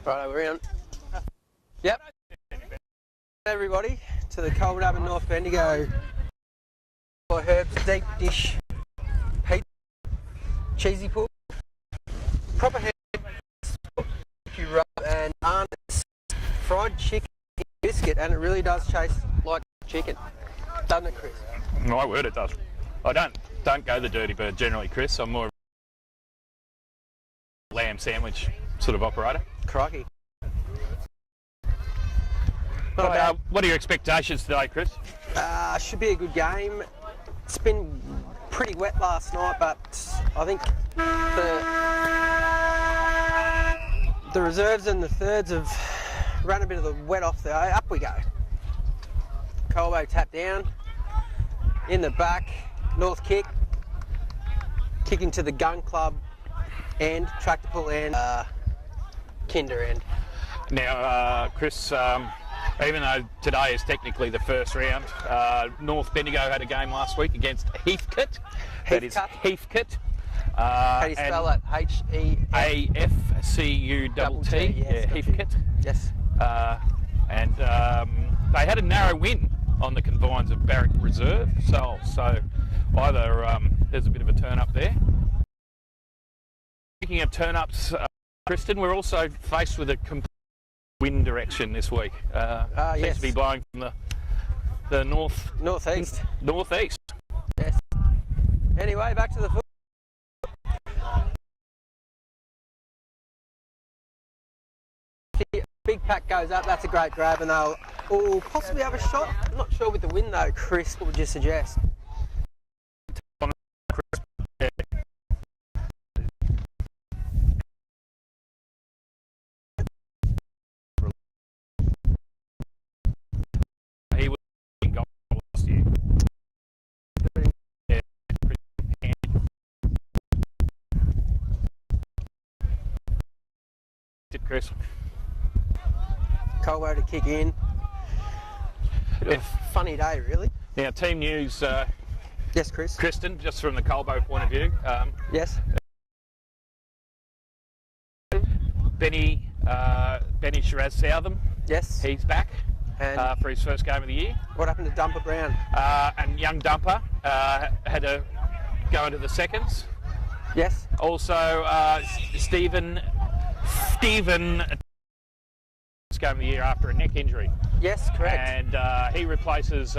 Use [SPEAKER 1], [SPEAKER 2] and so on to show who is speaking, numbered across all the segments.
[SPEAKER 1] Right, we're in. Yep. Everybody to the Colbo and North Bendigo for herbs deep dish pizza, cheesy pork, proper herbs, and Arnott's fried chicken biscuit, and it really does taste like chicken, doesn't it, Chris?
[SPEAKER 2] My word, it does. I don't go the dirty bird generally, Chris. I'm more a lamb sandwich sort of operator.
[SPEAKER 1] Crikey.
[SPEAKER 2] What are your expectations today, Chris?
[SPEAKER 1] Should be a good game. It's been pretty wet last night, but I think the reserves and the thirds have run a bit of the wet off there. Up we go. Colbo tap down. In the back. North kick. Kick into the gun club end. Tractor pull end. Kinder end.
[SPEAKER 2] Now, Chris, even though today is technically the first round, North Bendigo had a game last week against Heathcote. That is Heathcote.
[SPEAKER 1] How do you spell it?
[SPEAKER 2] Heafcutt. Yeah, Heathcote.
[SPEAKER 1] Yes.
[SPEAKER 2] And they had a narrow win on the confines of Barrack Reserve. So either there's a bit of a turn up there. Speaking of turn ups, Kristen, we're also faced with a complete wind direction this week. Seems
[SPEAKER 1] yes.
[SPEAKER 2] to be blowing from the northeast.
[SPEAKER 1] Yes. Anyway, back to the foot. Big pack goes up. That's a great grab, and they'll possibly have a shot. I'm not sure with the wind though, Chris. What would you suggest?
[SPEAKER 2] He was in goal last year. Chris.
[SPEAKER 1] Colbo to kick in. Bit of a funny day, really.
[SPEAKER 2] Now, team news.
[SPEAKER 1] Yes, Chris.
[SPEAKER 2] Kristen, just from the Colbo point of view.
[SPEAKER 1] Yes.
[SPEAKER 2] Benny Shiraz Southam.
[SPEAKER 1] Yes.
[SPEAKER 2] He's back
[SPEAKER 1] And
[SPEAKER 2] for his first game of the year.
[SPEAKER 1] what happened to Dumper Brown?
[SPEAKER 2] And young Dumper had to go into the seconds.
[SPEAKER 1] Yes.
[SPEAKER 2] Also, Stephen game of the year after a neck injury.
[SPEAKER 1] Yes, correct.
[SPEAKER 2] And he replaces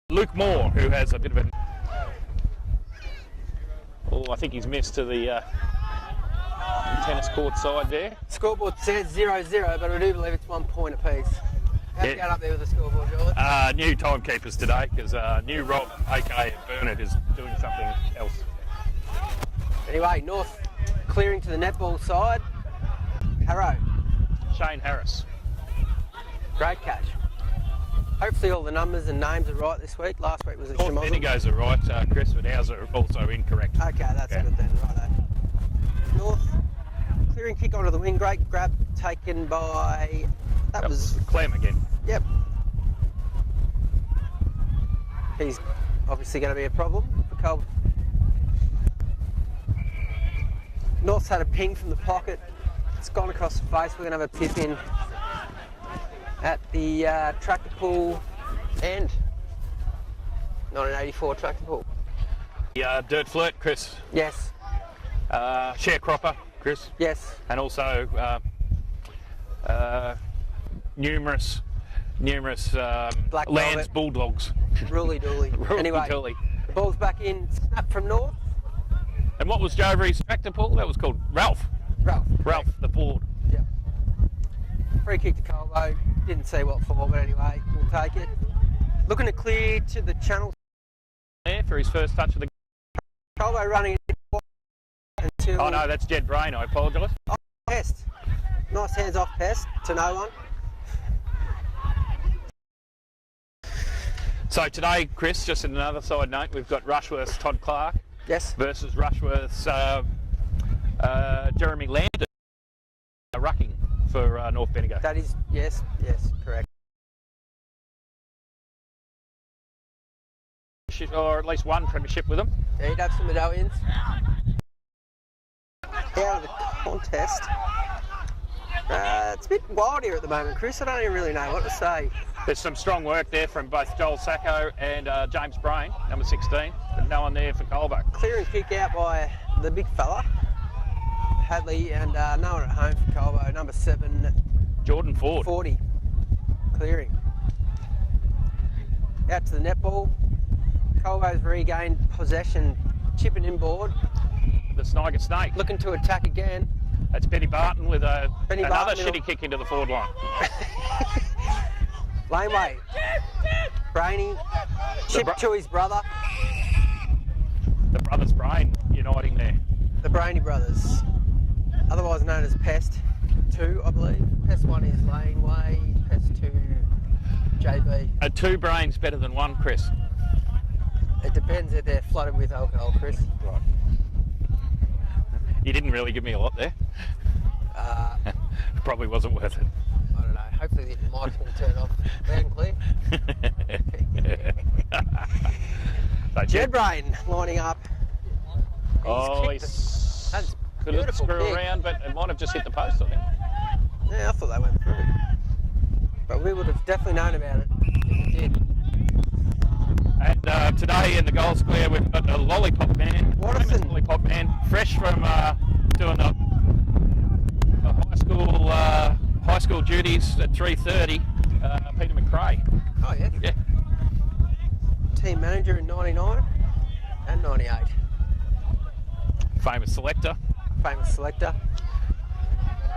[SPEAKER 2] Luke Moore, who has a bit of a... I think he's missed to the tennis court side there.
[SPEAKER 1] Scoreboard says 0-0, but I do believe it's 1 point apiece. How's it going up there with the scoreboard, George?
[SPEAKER 2] New timekeepers today, because new Rob, aka Bernard, is doing something else.
[SPEAKER 1] Anyway, North clearing to the netball side. Harrow.
[SPEAKER 2] Shane Harris.
[SPEAKER 1] Great catch. Hopefully all the numbers and names are right this week. Last week was a
[SPEAKER 2] North Bendigo's are right, Chris, but ours are also incorrect.
[SPEAKER 1] Okay, that's good then. Righto. North clearing kick onto the wing. Great grab taken by... That was
[SPEAKER 2] Clem again.
[SPEAKER 1] Yep. He's obviously going to be a problem for Colbo. North's had a ping from the pocket. It's gone across the face. We're going to have a pip in at the tractor pull end. 1984 tractor pull.
[SPEAKER 2] The dirt flirt, Chris.
[SPEAKER 1] Yes.
[SPEAKER 2] Sharecropper, Chris.
[SPEAKER 1] Yes.
[SPEAKER 2] And also numerous
[SPEAKER 1] Black
[SPEAKER 2] Lands
[SPEAKER 1] Velvet.
[SPEAKER 2] Bulldogs.
[SPEAKER 1] Ruly dooly. Anyway,
[SPEAKER 2] Dooly.
[SPEAKER 1] the ball's back in. Snap from North.
[SPEAKER 2] And what was Jovery's tractor pull? That was called Ralph the Ford.
[SPEAKER 1] Yep. Free kick to Colbo. Didn't see what for, but anyway, we'll take it. Looking to clear to the channel.
[SPEAKER 2] There for his first touch of the...
[SPEAKER 1] Colbo running until...
[SPEAKER 2] Oh no, that's Jed Brain, I apologise.
[SPEAKER 1] Oh, Pest. Nice hands off Pest to no one.
[SPEAKER 2] So today, Chris, just in another side note, we've got Rushworth's Todd Clark
[SPEAKER 1] Yes.
[SPEAKER 2] versus Rushworth's Jeremy Landon rucking for North Bendigo.
[SPEAKER 1] That is, yes, correct.
[SPEAKER 2] Or at least one premiership with them.
[SPEAKER 1] Yeah, he'd have some medallions. Out of the contest. It's a bit wild here at the moment, Chris. I don't even really know what to say.
[SPEAKER 2] There's some strong work there from both Joel Sacco and James Brain, number 16, but no one there for Colbo.
[SPEAKER 1] Clear and kick out by the big fella, Hadley, and no one at home for Colbo, number 7,
[SPEAKER 2] Jordan Ford.
[SPEAKER 1] 40. Clearing. Out to the netball. Colbo's regained possession, chipping inboard.
[SPEAKER 2] The Sniger Snake.
[SPEAKER 1] Looking to attack again.
[SPEAKER 2] That's Benny Barton with another
[SPEAKER 1] Barton
[SPEAKER 2] shitty kick into the forward line.
[SPEAKER 1] Laneway. Brainy. Chip to his brother.
[SPEAKER 2] The brothers Brain uniting there.
[SPEAKER 1] The Brainy brothers. Otherwise known as Pest 2, I believe. Pest 1 is Laneway. Pest 2, JB.
[SPEAKER 2] Are 2 brains better than 1, Chris?
[SPEAKER 1] It depends if they're flooded with alcohol, Chris.
[SPEAKER 2] Right. You didn't really give me a lot there. Probably wasn't worth it.
[SPEAKER 1] I don't know. Hopefully the mic can turn off loud and clear.
[SPEAKER 2] So
[SPEAKER 1] Jed Brain lining up. That's
[SPEAKER 2] could have
[SPEAKER 1] beautiful
[SPEAKER 2] screw
[SPEAKER 1] kick.
[SPEAKER 2] around, but it might have just hit the post, I think.
[SPEAKER 1] Yeah, I thought that went through. But we would have definitely known about it if it did.
[SPEAKER 2] And today in the goal square we've got a lollipop man,
[SPEAKER 1] Watterson.
[SPEAKER 2] famous lollipop man, fresh from doing the high school duties at 3:30. Peter McRae.
[SPEAKER 1] Oh yeah.
[SPEAKER 2] Yeah.
[SPEAKER 1] Team manager in 99 and 98.
[SPEAKER 2] Famous selector.
[SPEAKER 1] Famous selector.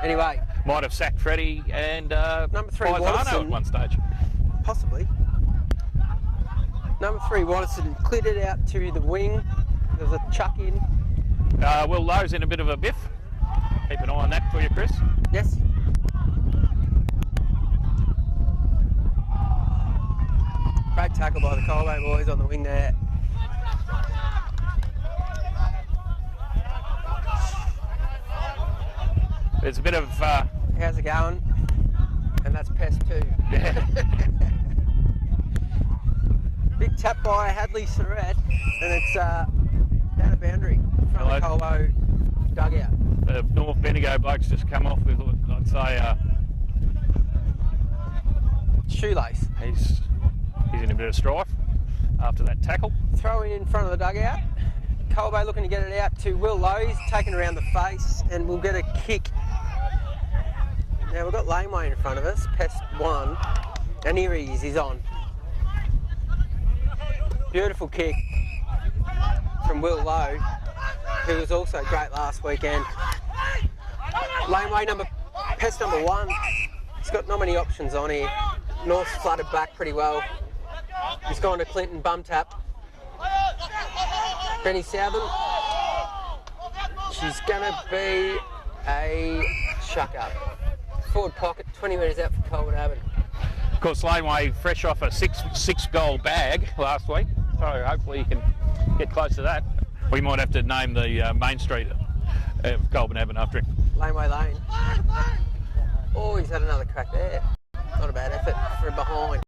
[SPEAKER 1] Anyway,
[SPEAKER 2] Might have sacked Freddie and
[SPEAKER 1] Number 3
[SPEAKER 2] Faisano
[SPEAKER 1] Watterson.
[SPEAKER 2] at one stage.
[SPEAKER 1] possibly. Number 3 Watterson cleared it out to the wing. There's a chuck in.
[SPEAKER 2] Will Lowe's in a bit of a biff. Keep an eye on that for you, Chris.
[SPEAKER 1] Yes. Great tackle by the Colbo boys on the wing there.
[SPEAKER 2] There's a bit of
[SPEAKER 1] How's it going? And that's Pest 2.
[SPEAKER 2] yeah.
[SPEAKER 1] Big tap by Hadley Surratt, and it's down a boundary from the Colbo dugout.
[SPEAKER 2] The North Bendigo blokes just come off with, I'd say,
[SPEAKER 1] Shoelace.
[SPEAKER 2] he's in a bit of strife after that tackle.
[SPEAKER 1] Throw in front of the dugout. Colbo looking to get it out to Will Lowe. He's taken around the face, and we'll get a kick. Now we've got Laneway in front of us, Pest 1, and here he is, he's on. Beautiful kick from Will Lowe, who was also great last weekend. Laneway Pest number 1. He's got not many options on here. North's flooded back pretty well. He's gone to Clinton, bum tap. Benny Southam. She's gonna be a shuck up. Forward pocket, 20 metres out for Colbo Abbott.
[SPEAKER 2] Of course, Laneway fresh off a six goal bag last week, so hopefully he can get close to that. We might have to name the main street of Colbo Abbott after him.
[SPEAKER 1] Laneway Lane. Oh, he's had another crack there. Not a bad effort for behind.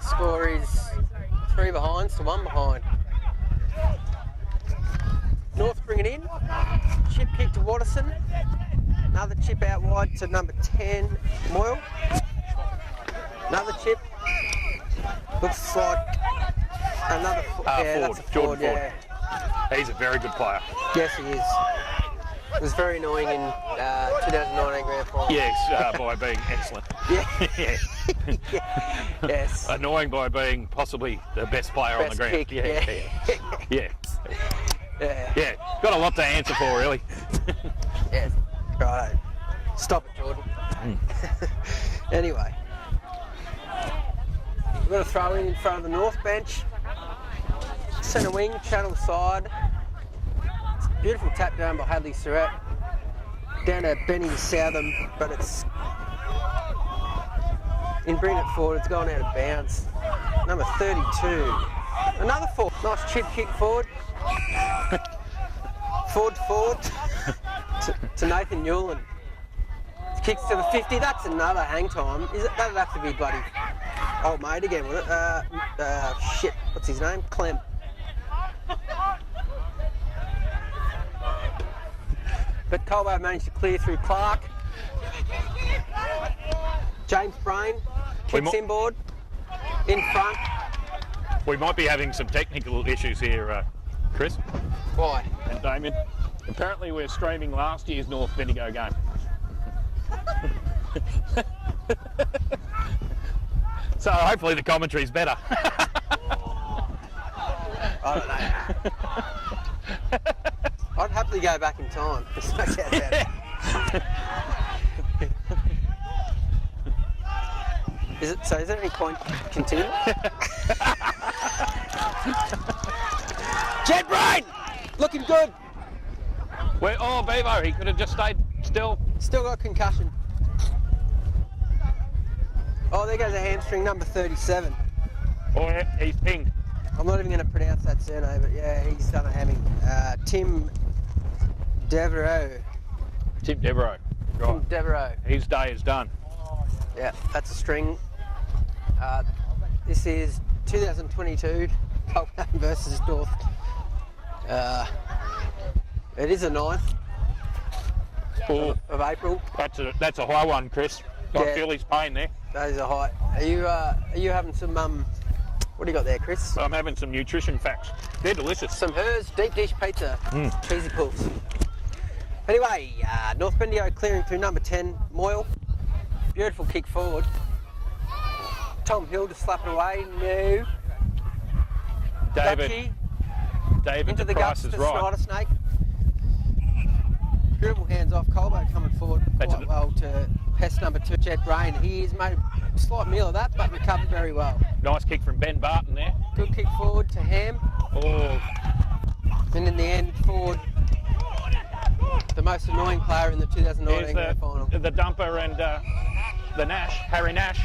[SPEAKER 1] Score is 3 behinds to 1 behind. North bring it in. Chip kick to Watterson. Another chip out wide to number 10, Moyle. Another chip. Looks like another
[SPEAKER 2] Ford,
[SPEAKER 1] that's a
[SPEAKER 2] Jordan Ford.
[SPEAKER 1] Yeah.
[SPEAKER 2] He's a very good player.
[SPEAKER 1] Yes, he is. It was very annoying in 2019 Grand Final.
[SPEAKER 2] Yes, by being excellent.
[SPEAKER 1] Yeah.
[SPEAKER 2] Yeah.
[SPEAKER 1] Yes.
[SPEAKER 2] Annoying by being possibly the best player on the
[SPEAKER 1] Best
[SPEAKER 2] ground.
[SPEAKER 1] kick,
[SPEAKER 2] Yeah.
[SPEAKER 1] Yeah.
[SPEAKER 2] Yeah. Got a lot to answer for, really.
[SPEAKER 1] Yes. Righto. Stop it, Jordan. Anyway. We've got a throw in front of the North bench. Centre wing, channel side. It's a beautiful tap down by Hadley Surratt. Down to Benny Southam, but it's in bringing it forward, it's gone out of bounds. Number 32. Another forward. Nice chip kick forward. Forward to Nathan Newland. Kicks to the 50. That's another hang time. That'd have to be bloody old mate again, wouldn't it? Shit. What's his name? Clem. But Colbo managed to clear through Clark. James Brain kicks inboard, in front.
[SPEAKER 2] We might be having some technical issues here, Chris.
[SPEAKER 1] Why?
[SPEAKER 2] And Damien. Apparently we're streaming last year's North Bendigo game. So hopefully the commentary's better.
[SPEAKER 1] I don't know. I'd happily go back in time. It's not that better. Is there any point continuing? Jet Brain! Looking good.
[SPEAKER 2] Oh, Bevo, he could have just stayed still.
[SPEAKER 1] Still got concussion. Oh, there goes a hamstring, number 37.
[SPEAKER 2] Oh, he's pinged.
[SPEAKER 1] I'm not even going to pronounce that surname, but yeah, he's done a hamming. Tim Devereaux.
[SPEAKER 2] Tim Devereaux. Right.
[SPEAKER 1] Tim Devereaux.
[SPEAKER 2] His day is done.
[SPEAKER 1] Yeah, that's a string. This is 2022, Colbo versus North. It is the 9th of April.
[SPEAKER 2] That's a high one, Chris. I feel his pain there.
[SPEAKER 1] That is a high. Are you having some what do you got there, Chris?
[SPEAKER 2] I'm having some nutrition facts. They're delicious.
[SPEAKER 1] Some Hers deep dish pizza, cheesy pulse. Anyway, North Bendigo clearing through number 10, Moyle. Beautiful kick forward. Tom Hill to slap it away. No.
[SPEAKER 2] David,
[SPEAKER 1] into the
[SPEAKER 2] price
[SPEAKER 1] guts
[SPEAKER 2] is
[SPEAKER 1] to
[SPEAKER 2] right.
[SPEAKER 1] Snyder Snake. Beautiful hands off. Colbo coming forward quite well to pest number 2, Jet Brain. He's made a slight meal of that, but recovered very well.
[SPEAKER 2] Nice kick from Ben Barton there.
[SPEAKER 1] Good kick forward to Ham.
[SPEAKER 2] Oh.
[SPEAKER 1] And in the end, forward, the most annoying player in the 2019 grand final.
[SPEAKER 2] The dumper and the Nash, Harry Nash.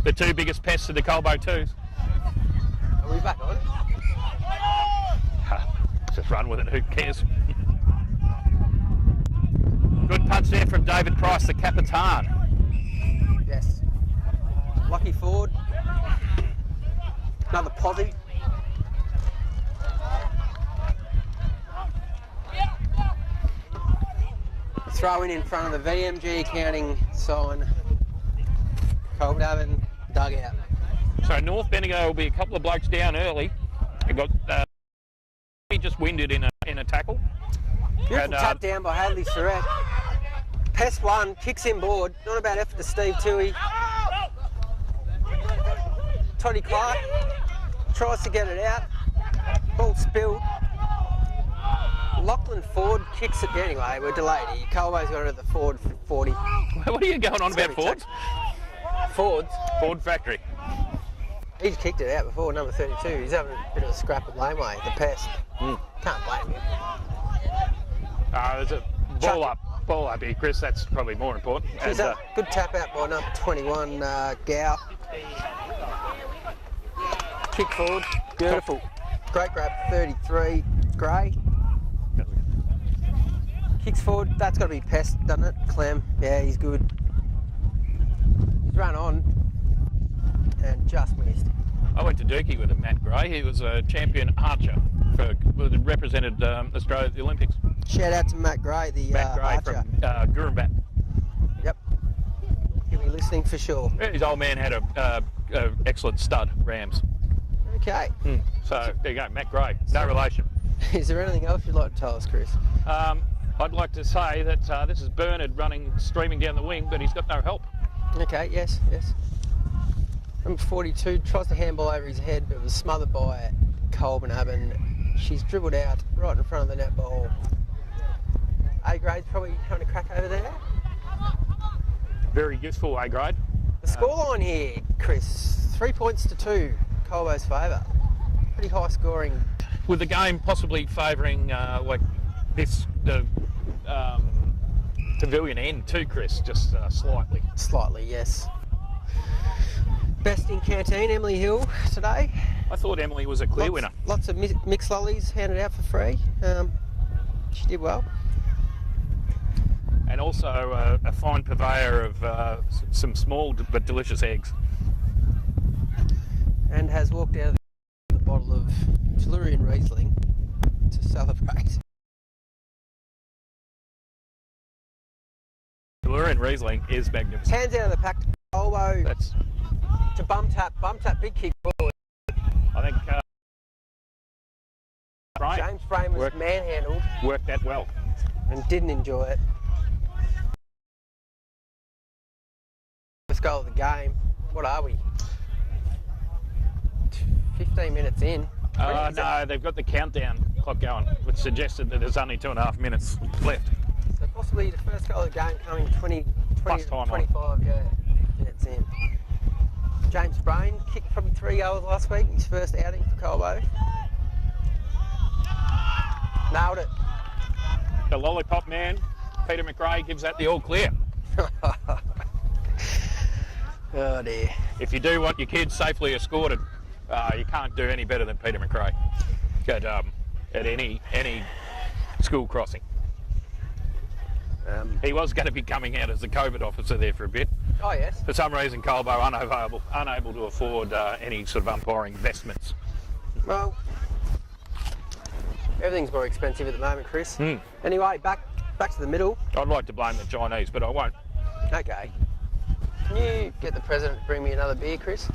[SPEAKER 2] The two biggest pests of the Colbo twos.
[SPEAKER 1] Are we back on?
[SPEAKER 2] Just run with it, who cares? Good punch there from David Price, the Capitan.
[SPEAKER 1] Yes. Lucky forward. Another potty. Throw in front of the VMG accounting sign. Colbo dugout.
[SPEAKER 2] So North Bendigo will be a couple of blokes down early. They got he just winded in a tackle.
[SPEAKER 1] Beautiful tap down by Hadley Surratt. Pest 1, kicks inboard. Not a bad effort to Steve Toohey. Toddy Clark tries to get it out. Ball spilled. Lachlan Ford kicks it. Anyway, we're delayed here. Colbo's got it at the Ford 40.
[SPEAKER 2] What are you going on about Fords?
[SPEAKER 1] Fords?
[SPEAKER 2] Ford factory.
[SPEAKER 1] He's kicked it out before, number 32. He's having a bit of a scrap with Laneway, the pest. Can't blame him.
[SPEAKER 2] There's a ball up here, Chris. That's probably more important.
[SPEAKER 1] Geez, good tap out by number 21, Gow. Kick forward, beautiful. Great grab, 33, Gray. Kicks forward, that's got to be Pest, doesn't it? Clem, yeah, he's good. He's run on and just missed.
[SPEAKER 2] I went to Dookie with Matt Gray. He was a champion archer represented Australia at the Olympics.
[SPEAKER 1] Shout out to Matt Gray, the
[SPEAKER 2] Matt Gray
[SPEAKER 1] archer.
[SPEAKER 2] from Gurumbat.
[SPEAKER 1] Yep. He'll be listening for sure.
[SPEAKER 2] His old man had a excellent stud, Rams.
[SPEAKER 1] Okay.
[SPEAKER 2] So there you go, Matt Gray. No relation.
[SPEAKER 1] Is there anything else you'd like to tell us, Chris?
[SPEAKER 2] I'd like to say that this is Bernard streaming down the wing, but he's got no help.
[SPEAKER 1] Okay, yes. Number 42 tries to handball over his head, but was smothered by Colbo. She's dribbled out right in front of the net ball. A grade's probably having a crack over there.
[SPEAKER 2] Very useful A grade.
[SPEAKER 1] The scoreline here, Chris, 3 points to 2, Colbo's favour. Pretty high scoring.
[SPEAKER 2] With the game possibly favouring the pavilion end too, Chris, just slightly.
[SPEAKER 1] Slightly, yes. Best in canteen, Emily Hill today.
[SPEAKER 2] I thought Emily was a clear winner.
[SPEAKER 1] Lots of mixed lollies handed out for free. She did well.
[SPEAKER 2] And also a fine purveyor of some small but delicious eggs.
[SPEAKER 1] And has walked out of the bottle of Tellurian Riesling to celebrate.
[SPEAKER 2] and Riesling is magnificent.
[SPEAKER 1] Hands out of the pack to Colbo,
[SPEAKER 2] That's,
[SPEAKER 1] to bum tap, big kick forward.
[SPEAKER 2] I think,
[SPEAKER 1] James Frame was manhandled
[SPEAKER 2] worked that well.
[SPEAKER 1] and didn't enjoy it. First goal of the game. What are we? 15 minutes in.
[SPEAKER 2] No, they've got the countdown clock going, which suggested that there's only 2.5 minutes left.
[SPEAKER 1] So possibly the first goal of the game coming 20
[SPEAKER 2] Plus time
[SPEAKER 1] 25 minutes in. James Brain kicked probably 3 goals last week, his first outing for Colbo. Nailed it.
[SPEAKER 2] The lollipop man, Peter McRae, gives that the all clear.
[SPEAKER 1] Oh dear.
[SPEAKER 2] If you do want your kids safely escorted, you can't do any better than Peter McRae at any school crossing. He was going to be coming out as a COVID officer there for a bit.
[SPEAKER 1] Oh yes.
[SPEAKER 2] For some reason, Colbo unable to afford any sort of umpiring investments.
[SPEAKER 1] Well, everything's more expensive at the moment, Chris.
[SPEAKER 2] Mm.
[SPEAKER 1] Anyway, back to the middle.
[SPEAKER 2] I'd like to blame the Chinese, but I won't.
[SPEAKER 1] Okay. Can you get the president to bring me another beer, Chris?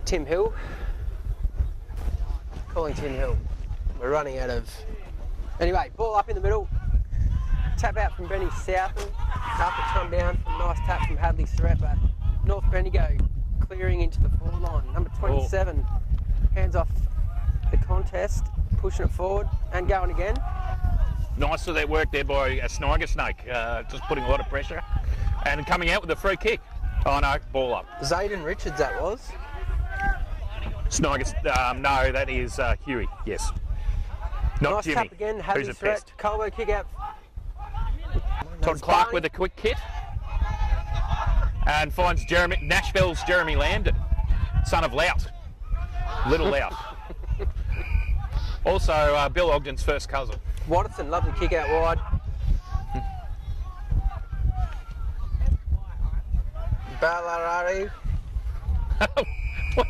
[SPEAKER 1] Tim Hill. Calling Tim Hill. We're running out of... Anyway, ball up in the middle. Tap out from Benny Southern. After come down from a nice tap from Hadley Surratt, but North Bendigo clearing into the forward line. Number 27 hands off the contest, pushing it forward and going again.
[SPEAKER 2] Nice of that work there by a Sniger Snake, just putting a lot of pressure. And coming out with a free kick. Oh no, ball up.
[SPEAKER 1] Zayden Richards that was.
[SPEAKER 2] Sniger, no, that is Huey, yes. Not
[SPEAKER 1] Nice
[SPEAKER 2] Jimmy,
[SPEAKER 1] tap again, Hadley
[SPEAKER 2] who's a
[SPEAKER 1] Surratt.
[SPEAKER 2] pest.
[SPEAKER 1] Colbo kick out.
[SPEAKER 2] Todd Clark with a quick hit. And finds Nashville's Jeremy Landon, son of Lout. Little Lout. Also, Bill Ogden's first cousin.
[SPEAKER 1] Watterson, lovely kick out wide. Ballarari.
[SPEAKER 2] What?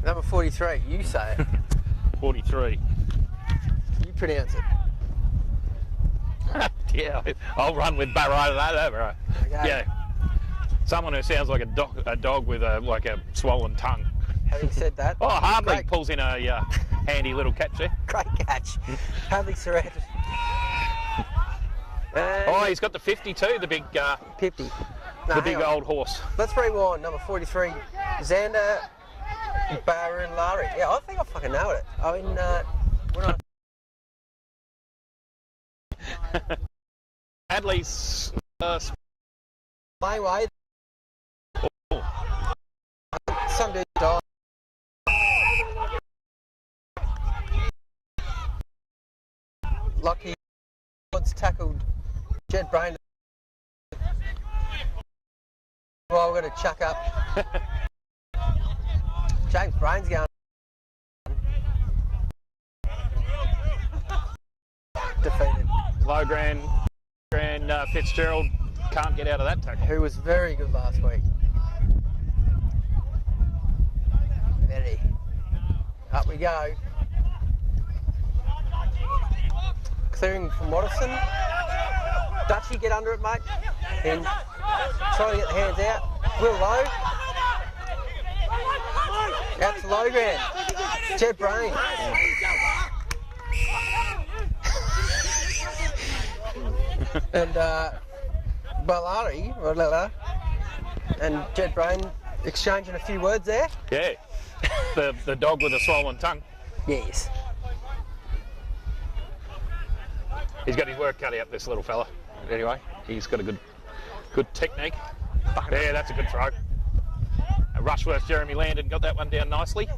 [SPEAKER 1] Number 43, you say it.
[SPEAKER 2] 43.
[SPEAKER 1] You pronounce it.
[SPEAKER 2] Yeah, I'll run with Barra that over.
[SPEAKER 1] Okay.
[SPEAKER 2] Yeah. Someone who sounds like a dog with a swollen tongue.
[SPEAKER 1] Having said that,
[SPEAKER 2] Oh, Hartley
[SPEAKER 1] great,
[SPEAKER 2] pulls in a handy little catch there.
[SPEAKER 1] great catch. Hadley Surratt.
[SPEAKER 2] Oh, he's got the 52, the big
[SPEAKER 1] 50. No,
[SPEAKER 2] the big
[SPEAKER 1] hang on.
[SPEAKER 2] old horse.
[SPEAKER 1] Let's rewind. Number 43, Xander Barillari. Yeah, I think I fucking nailed it. I mean, when
[SPEAKER 2] Hadley's
[SPEAKER 1] my way, some dude died. Lucky Woods tackled Jed Brain. Well, we're going to chuck up. James Brain's going. Defeated.
[SPEAKER 2] Logran Fitzgerald can't get out of that tackle.
[SPEAKER 1] Who was very good last week. Very. Up we go. Clearing from Watterson. Dutchy, get under it, mate. And try to get the hands out. Will Lowe. Out to Logran. Jed Brain. And Ballari and Jed Brain exchanging a few words there.
[SPEAKER 2] Yeah. The dog with a swollen tongue.
[SPEAKER 1] Yes.
[SPEAKER 2] He's got his work cut out, this little fella. Anyway, he's got a good technique. Yeah, that's a good throw. Rushworth, Jeremy Landon got that one down nicely.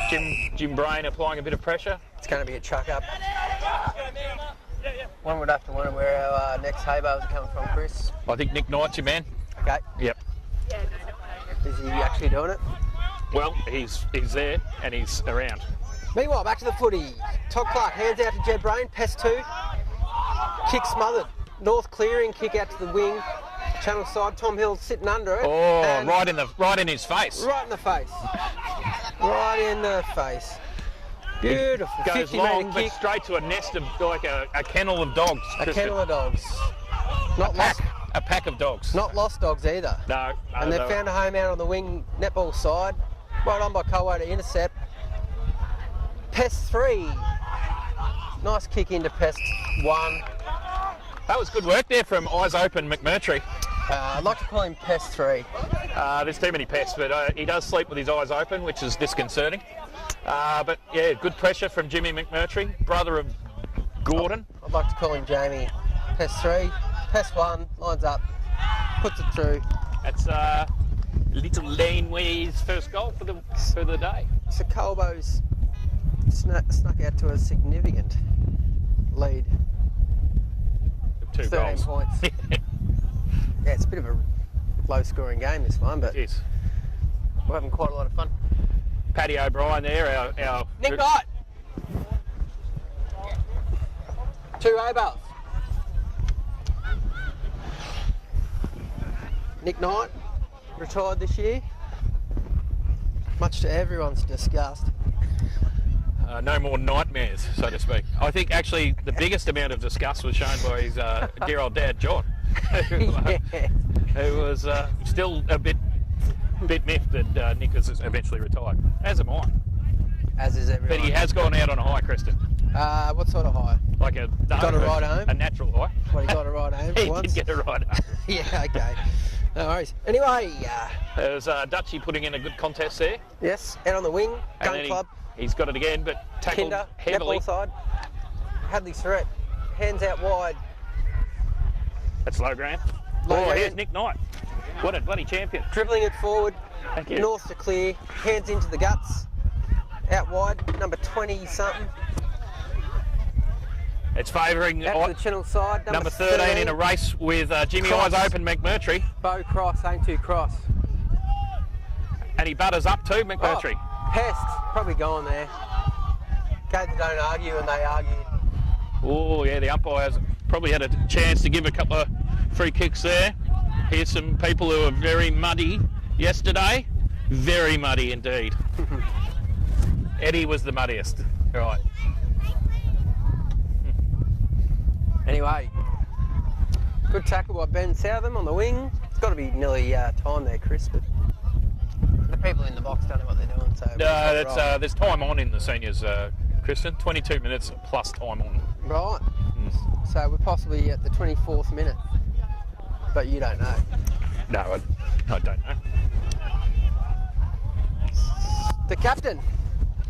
[SPEAKER 2] Jim Brain applying a bit of pressure.
[SPEAKER 1] It's going to be a chuck up. One would have to wonder where our next hay bales are coming from, Chris.
[SPEAKER 2] I think Nick Knight's your man.
[SPEAKER 1] Okay.
[SPEAKER 2] Yep.
[SPEAKER 1] Is he actually doing it?
[SPEAKER 2] Well, he's there and he's around.
[SPEAKER 1] Meanwhile, back to the footy. Todd Clark hands out to Jed Brain. Pest 2. Kick smothered. North clearing. Kick out to the wing. Channel side. Tom Hill sitting under it.
[SPEAKER 2] Oh, right in his face.
[SPEAKER 1] Right in the face. Right in the face. Beautiful.
[SPEAKER 2] Goes
[SPEAKER 1] 50
[SPEAKER 2] long,
[SPEAKER 1] metre
[SPEAKER 2] but
[SPEAKER 1] kick.
[SPEAKER 2] straight to a nest of like a kennel of dogs.
[SPEAKER 1] A
[SPEAKER 2] Kristen.
[SPEAKER 1] kennel of dogs. Not lost.
[SPEAKER 2] A pack of dogs.
[SPEAKER 1] Not lost dogs either.
[SPEAKER 2] No.
[SPEAKER 1] And they found a home out on the wing netball side. Well done by Colbo to intercept. Pest 3. Nice kick into Pest 1.
[SPEAKER 2] That was good work there from Eyes Open McMurtry.
[SPEAKER 1] I'd like to call him Pest 3.
[SPEAKER 2] There's too many pests, but he does sleep with his eyes open, which is disconcerting. But yeah, good pressure from Jimmy McMurtry, brother of Gordon.
[SPEAKER 1] I'd like to call him Jamie. Pest 3. Pest 1. Lines up. Puts it through.
[SPEAKER 2] That's Little Laneway's first goal for the day.
[SPEAKER 1] So Colbo's snuck out to a significant lead.
[SPEAKER 2] 2
[SPEAKER 1] 13
[SPEAKER 2] goals.
[SPEAKER 1] points. Yeah, it's a bit of a low-scoring game, this one, but
[SPEAKER 2] Yes.
[SPEAKER 1] we're having quite a lot of fun.
[SPEAKER 2] Paddy O'Brien there, our
[SPEAKER 1] Nick Knight! 2 A-Bales. Nick Knight, retired this year, much to everyone's disgust.
[SPEAKER 2] no more nightmares, so to speak. I think actually the biggest amount of disgust was shown by his dear old dad, John, who was still a bit miffed that Nick has eventually retired, as am I.
[SPEAKER 1] As is everyone.
[SPEAKER 2] But he has gone out on a high, Kristen.
[SPEAKER 1] What sort of high?
[SPEAKER 2] Like a
[SPEAKER 1] Got a ride home?
[SPEAKER 2] a natural high.
[SPEAKER 1] What, he got a ride home for
[SPEAKER 2] He
[SPEAKER 1] once?
[SPEAKER 2] did get a ride home.
[SPEAKER 1] Yeah, okay. No worries. Anyway,
[SPEAKER 2] There's Dutchy putting in a good contest there.
[SPEAKER 1] yes, out on the wing,
[SPEAKER 2] And
[SPEAKER 1] gun
[SPEAKER 2] then
[SPEAKER 1] club,
[SPEAKER 2] he's got it again, but tackled
[SPEAKER 1] Kinder,
[SPEAKER 2] heavily.
[SPEAKER 1] netball side. Hadley threat, hands out wide.
[SPEAKER 2] That's low ground.
[SPEAKER 1] Low
[SPEAKER 2] Oh,
[SPEAKER 1] ground.
[SPEAKER 2] here's Nick Knight. What a bloody champion.
[SPEAKER 1] Dribbling it forward,
[SPEAKER 2] Thank you.
[SPEAKER 1] north to clear, hands into the guts, out wide, number 20 something,
[SPEAKER 2] It's favouring
[SPEAKER 1] out to the channel side,
[SPEAKER 2] number 13 in a race with Jimmy
[SPEAKER 1] Cross.
[SPEAKER 2] Eyes Open McMurtry.
[SPEAKER 1] Bow cross, aim to cross.
[SPEAKER 2] And he butters up too, McMurtry.
[SPEAKER 1] Oh, Pest, probably gone there. Gave the don't argue and they argued.
[SPEAKER 2] Oh, yeah, the umpires probably had a chance to give a couple of free kicks there. Here's some people who were very muddy yesterday. Very muddy indeed. Eddie was the muddiest. Right.
[SPEAKER 1] Anyway, good tackle by Ben Southam on the wing. It's got to be nearly time there, Chris, but the people in the box don't know what they're doing, so...
[SPEAKER 2] No, that's there's time on in the seniors, Kristen. 22 minutes plus time on.
[SPEAKER 1] Right. So we're possibly at the 24th minute, but you don't know.
[SPEAKER 2] No, I don't know.
[SPEAKER 1] The captain,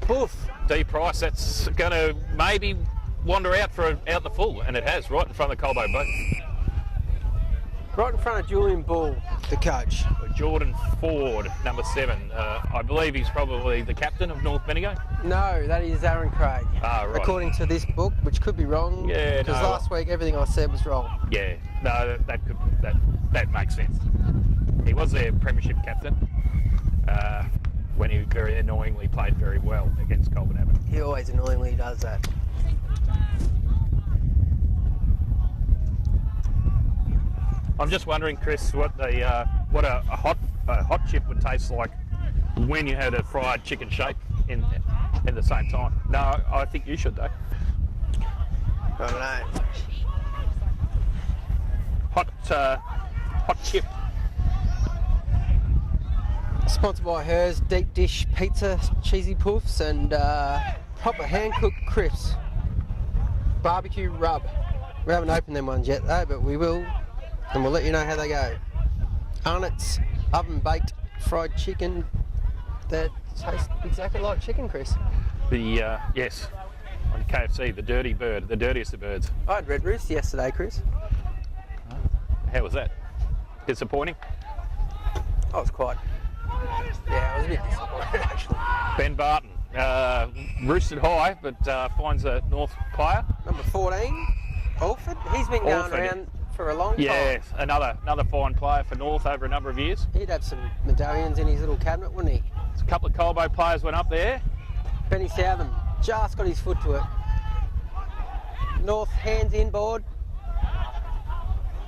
[SPEAKER 1] Boof.
[SPEAKER 2] D Price, that's going to maybe wander out for out the full, and it has, right in front of the Colbo boat.
[SPEAKER 1] Right in front of Julian Bull, the coach.
[SPEAKER 2] Jordan Ford, number 7. I believe he's probably the captain of North Bendigo.
[SPEAKER 1] No, that is Aaron Craig.
[SPEAKER 2] Ah, right.
[SPEAKER 1] According to this book, which could be wrong.
[SPEAKER 2] Yeah,
[SPEAKER 1] Because
[SPEAKER 2] no.
[SPEAKER 1] last week everything I said was wrong.
[SPEAKER 2] Yeah, no, that makes sense. He was their premiership captain when he very annoyingly played very well against Colbo Abbott.
[SPEAKER 1] He always annoyingly does that.
[SPEAKER 2] I'm just wondering, Chris, what a hot chip would taste like when you had a fried chicken shake in the same time. No, I think you should though.
[SPEAKER 1] I don't know.
[SPEAKER 2] Hot chip.
[SPEAKER 1] Sponsored by hers, deep dish pizza, cheesy puffs, and proper hand cooked crisps. Barbecue rub. We haven't opened them ones yet though, but we will, and we'll let you know how they go. Arnott's oven baked fried chicken that tastes exactly like chicken, Chris.
[SPEAKER 2] The yes, on KFC, the dirty bird, the dirtiest of birds.
[SPEAKER 1] I had red roost yesterday, Chris.
[SPEAKER 2] How was that? Disappointing.
[SPEAKER 1] I was quite. Yeah, I was a bit disappointed actually.
[SPEAKER 2] Ben Barton roosted high, but finds a North player.
[SPEAKER 1] Number 14, Alford. He's been going
[SPEAKER 2] Alford.
[SPEAKER 1] around for a long time.
[SPEAKER 2] Yes, another fine player for North over a number of years.
[SPEAKER 1] He'd have some medallions in his little cabinet, wouldn't he?
[SPEAKER 2] A couple of Colbo players went up there.
[SPEAKER 1] Benny Southam just got his foot to it. North hands inboard.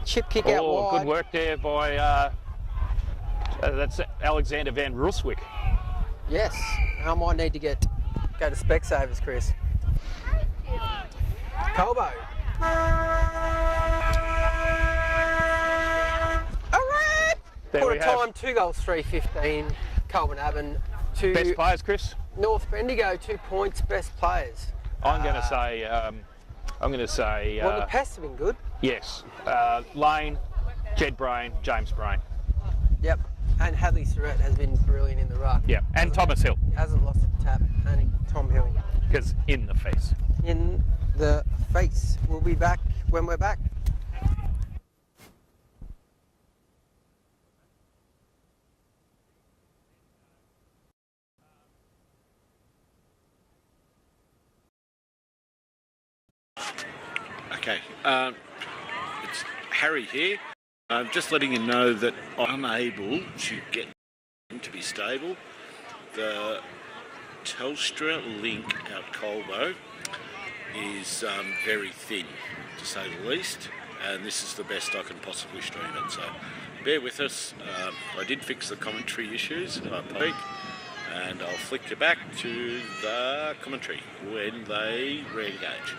[SPEAKER 1] Chip kick out wide.
[SPEAKER 2] Good work there by that's Alexander Van Ruswick.
[SPEAKER 1] Yes, I might need to get Go to Specsavers, Chris. Colbo. Alright!
[SPEAKER 2] There
[SPEAKER 1] Quarter
[SPEAKER 2] we have.
[SPEAKER 1] time, 2 goals, 3-15. Colbo Abbin.
[SPEAKER 2] Best players, Chris?
[SPEAKER 1] North Bendigo, 2 points, best players.
[SPEAKER 2] I'm going to say.
[SPEAKER 1] Well, the pests have been good.
[SPEAKER 2] Yes. Lane, Jed Brain, James Brain.
[SPEAKER 1] Yep. And Hadley Surratt has been brilliant in the ruck.
[SPEAKER 2] Yeah. And Thomas Hill.
[SPEAKER 1] Hasn't lost a tap. Only Tom Hill.
[SPEAKER 2] Because in the face.
[SPEAKER 1] In the face. We'll be back when we're back.
[SPEAKER 3] Okay, it's Harry here. I'm just letting you know that I'm unable to get him to be stable. The Telstra link out Colbo is very thin, to say the least, and this is the best I can possibly stream it. So bear with us. I did fix the commentary issues last week, and I'll flick you back to the commentary when they re-engage.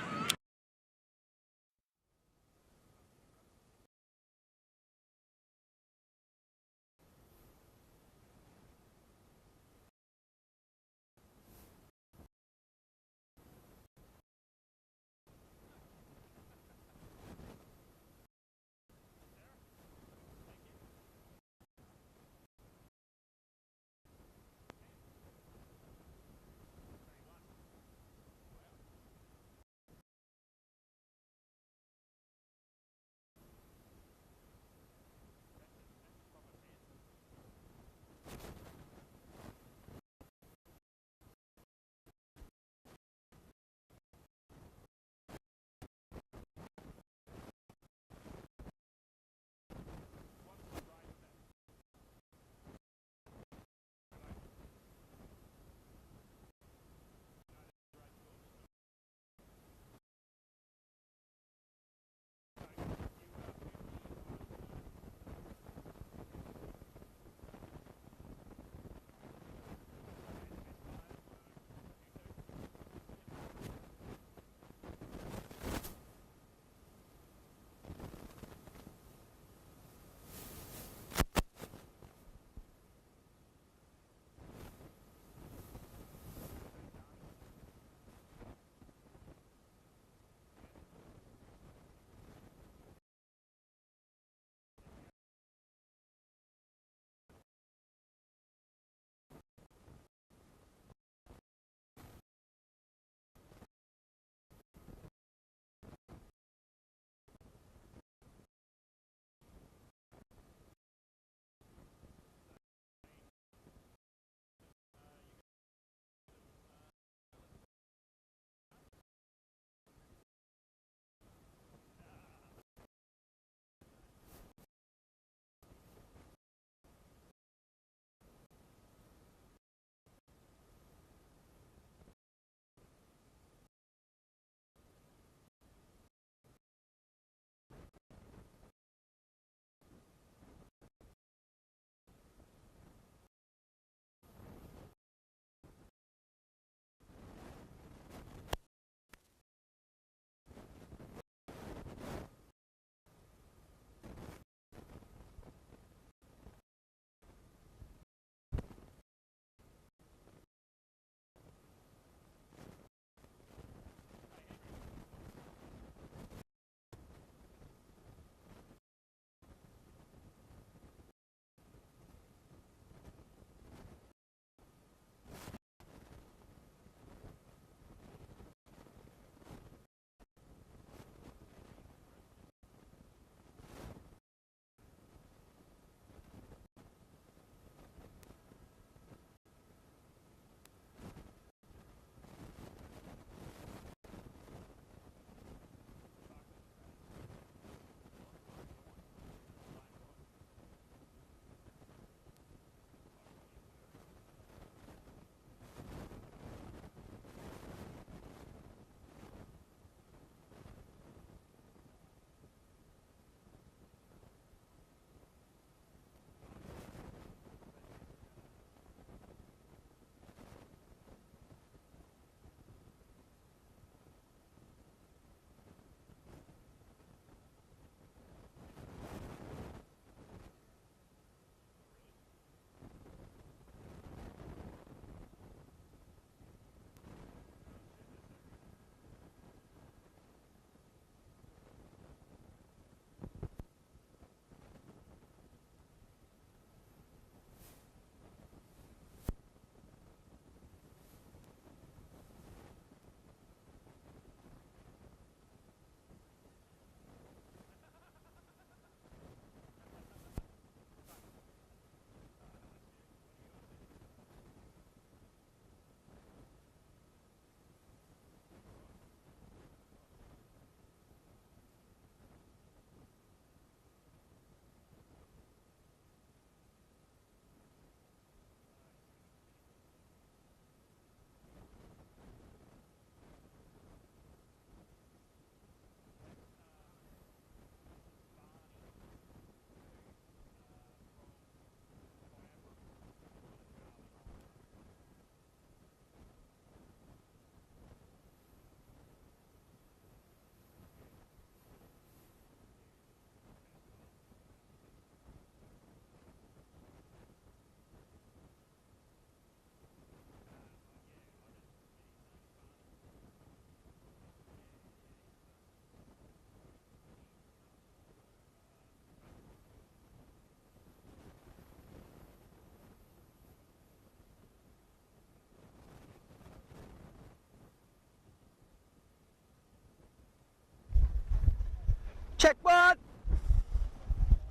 [SPEAKER 1] Check what?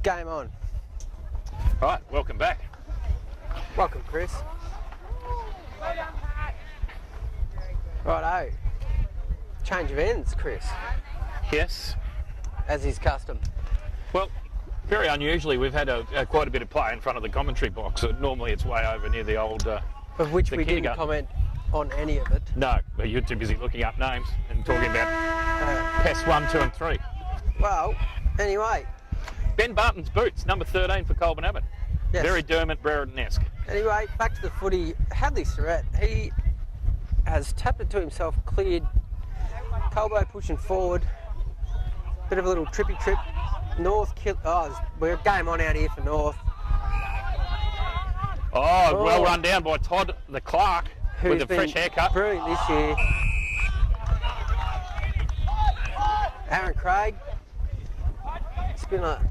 [SPEAKER 1] Game on.
[SPEAKER 2] Right, welcome back.
[SPEAKER 1] Welcome, Chris. Righto. Change of ends, Chris,
[SPEAKER 2] Yes.
[SPEAKER 1] as is custom.
[SPEAKER 2] Well, very unusually, we've had quite a bit of play in front of the commentary box. Normally it's way over near the old...
[SPEAKER 1] Of which
[SPEAKER 2] the
[SPEAKER 1] we didn't
[SPEAKER 2] kindergarten.
[SPEAKER 1] comment on any of it.
[SPEAKER 2] No, but you're too busy looking up names and talking about Pests 1, 2 and 3.
[SPEAKER 1] Well, anyway.
[SPEAKER 2] Ben Barton's boots, number 13 for Colbo Abbott.
[SPEAKER 1] Yes.
[SPEAKER 2] Very Dermot Brereton-esque.
[SPEAKER 1] Anyway, back to the footy. Hadley Surratt, he has tapped it to himself, cleared. Colbo pushing forward. Bit of a little trippy trip. North, we're game on out here for North.
[SPEAKER 2] Oh, well run down by Todd the Clark with a fresh haircut.
[SPEAKER 1] Brilliant this year. Aaron Craig. He's been a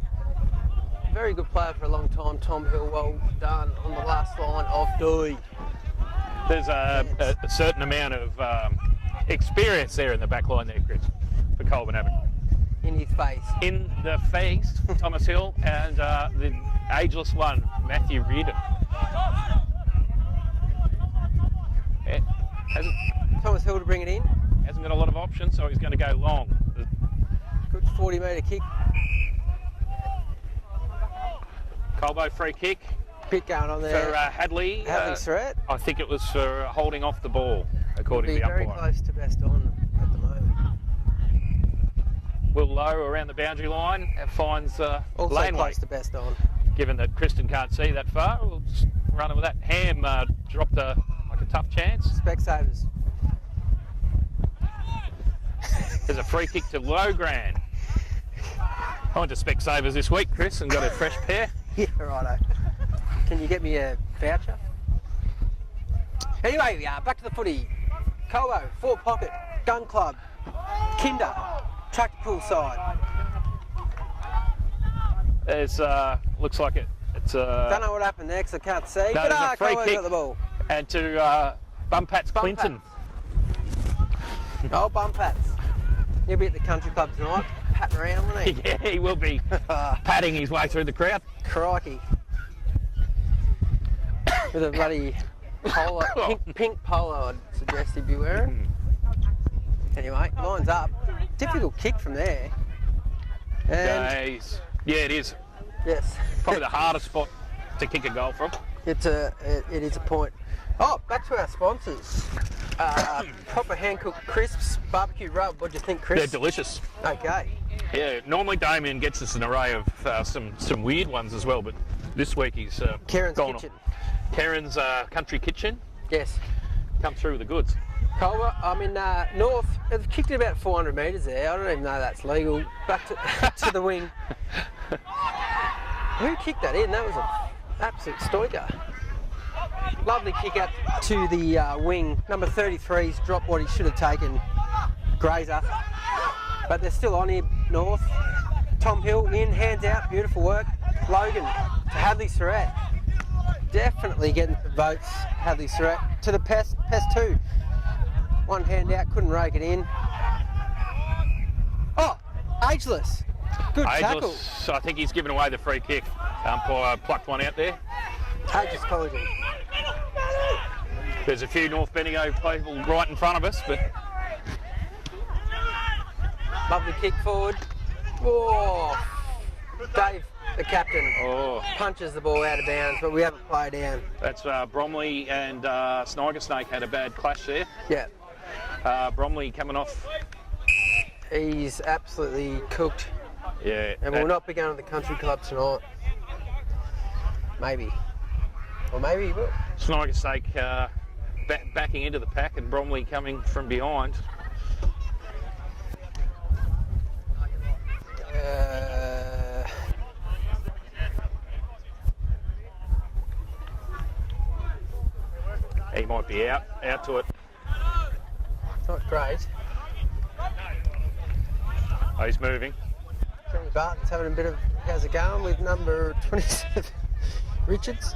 [SPEAKER 1] very good player for a long time. Tom Hill, well done on the last line of D.
[SPEAKER 2] There's a certain amount of experience there in the back line there, Chris, for Colbo Abbott.
[SPEAKER 1] In his face.
[SPEAKER 2] In the face, Thomas Hill, and the ageless one, Matthew Reardon.
[SPEAKER 1] Thomas Hill to bring it in.
[SPEAKER 2] Hasn't got a lot of options, so he's going to go long.
[SPEAKER 1] Good 40-metre kick.
[SPEAKER 2] Colbo free kick
[SPEAKER 1] Bit going on
[SPEAKER 2] for
[SPEAKER 1] there.
[SPEAKER 2] Hadley.
[SPEAKER 1] Hadley Surratt.
[SPEAKER 2] I think it was for holding off the ball, according
[SPEAKER 1] Be
[SPEAKER 2] to the
[SPEAKER 1] very
[SPEAKER 2] umpire.
[SPEAKER 1] close to best on at the moment.
[SPEAKER 2] Will Lowe around the boundary line finds
[SPEAKER 1] Also
[SPEAKER 2] laneway.
[SPEAKER 1] close to best on.
[SPEAKER 2] Given that Kristen can't see that far, we'll just run it with that. Ham dropped a tough chance.
[SPEAKER 1] Specsavers.
[SPEAKER 2] There's a free kick to Logran. I went to Specsavers this week, Chris, and got a fresh pair.
[SPEAKER 1] Yeah, righto. Can you get me a voucher? Anyway, we are back to the footy. Colbo, Fort Pocket, Gun Club, Kinder, tractor pull side.
[SPEAKER 2] It's looks like it's
[SPEAKER 1] Don't know what happened next, I can't see.
[SPEAKER 2] No,
[SPEAKER 1] But
[SPEAKER 2] there's a free
[SPEAKER 1] Colbo's
[SPEAKER 2] kick.
[SPEAKER 1] got the ball.
[SPEAKER 2] and to Bumpats Clinton.
[SPEAKER 1] Oh, Bumpats. He'll be at the country club tonight, patting around, won't he?
[SPEAKER 2] Yeah, he will be patting his way through the crowd.
[SPEAKER 1] Crikey. With a bloody polo, pink polo, I'd suggest he'd be wearing. Anyway, line's up. Difficult kick from there. And
[SPEAKER 2] Nice. Yeah, it is.
[SPEAKER 1] yes,
[SPEAKER 2] Probably the hardest spot to kick a goal from.
[SPEAKER 1] it is a point. Oh, back to our sponsors. Proper hand-cooked crisps, barbecue rub. What do you think, Chris?
[SPEAKER 2] They're delicious.
[SPEAKER 1] Okay.
[SPEAKER 2] Yeah, normally Damien gets us an array of some weird ones as well, but this week he's
[SPEAKER 1] Karen's
[SPEAKER 2] gone
[SPEAKER 1] Kitchen.
[SPEAKER 2] on. Karen's Country Kitchen.
[SPEAKER 1] Yes.
[SPEAKER 2] Come through with the goods.
[SPEAKER 1] Colbo, I'm in North. They've kicked it about 400 metres there. I don't even know that's legal. Back to the wing. Who kicked that in? That was an absolute stoiker. Lovely kick out to the wing. Number 33's dropped what he should have taken. Grazer. But they're still on here, North. Tom Hill in, hands out, beautiful work. Logan to Hadley Surratt. Definitely getting the votes, Hadley Surratt. To the Pest 2. One hand out, couldn't rake it in. Oh, Ageless. Good tackle.
[SPEAKER 2] Ageless, I think he's given away the free kick. Umpire plucked one out there.
[SPEAKER 1] Ageless College.
[SPEAKER 2] There's a few North Bendigo people right in front of us, but
[SPEAKER 1] Lovely kick forward. Oh, Dave, the captain, punches the ball out of bounds, but we haven't played down.
[SPEAKER 2] that's Bromley and Sniger Snake had a bad clash there.
[SPEAKER 1] Yeah,
[SPEAKER 2] Bromley coming off.
[SPEAKER 1] he's absolutely cooked,
[SPEAKER 2] Yeah,
[SPEAKER 1] and we'll not be going to the country club tonight. Maybe. Or maybe he will.
[SPEAKER 2] Sniger Snake backing into the pack and Bromley coming from behind. He might be out to it.
[SPEAKER 1] Not great.
[SPEAKER 2] Oh, he's moving.
[SPEAKER 1] Johnny Barton's having a bit of how's it going with number 27, Richards.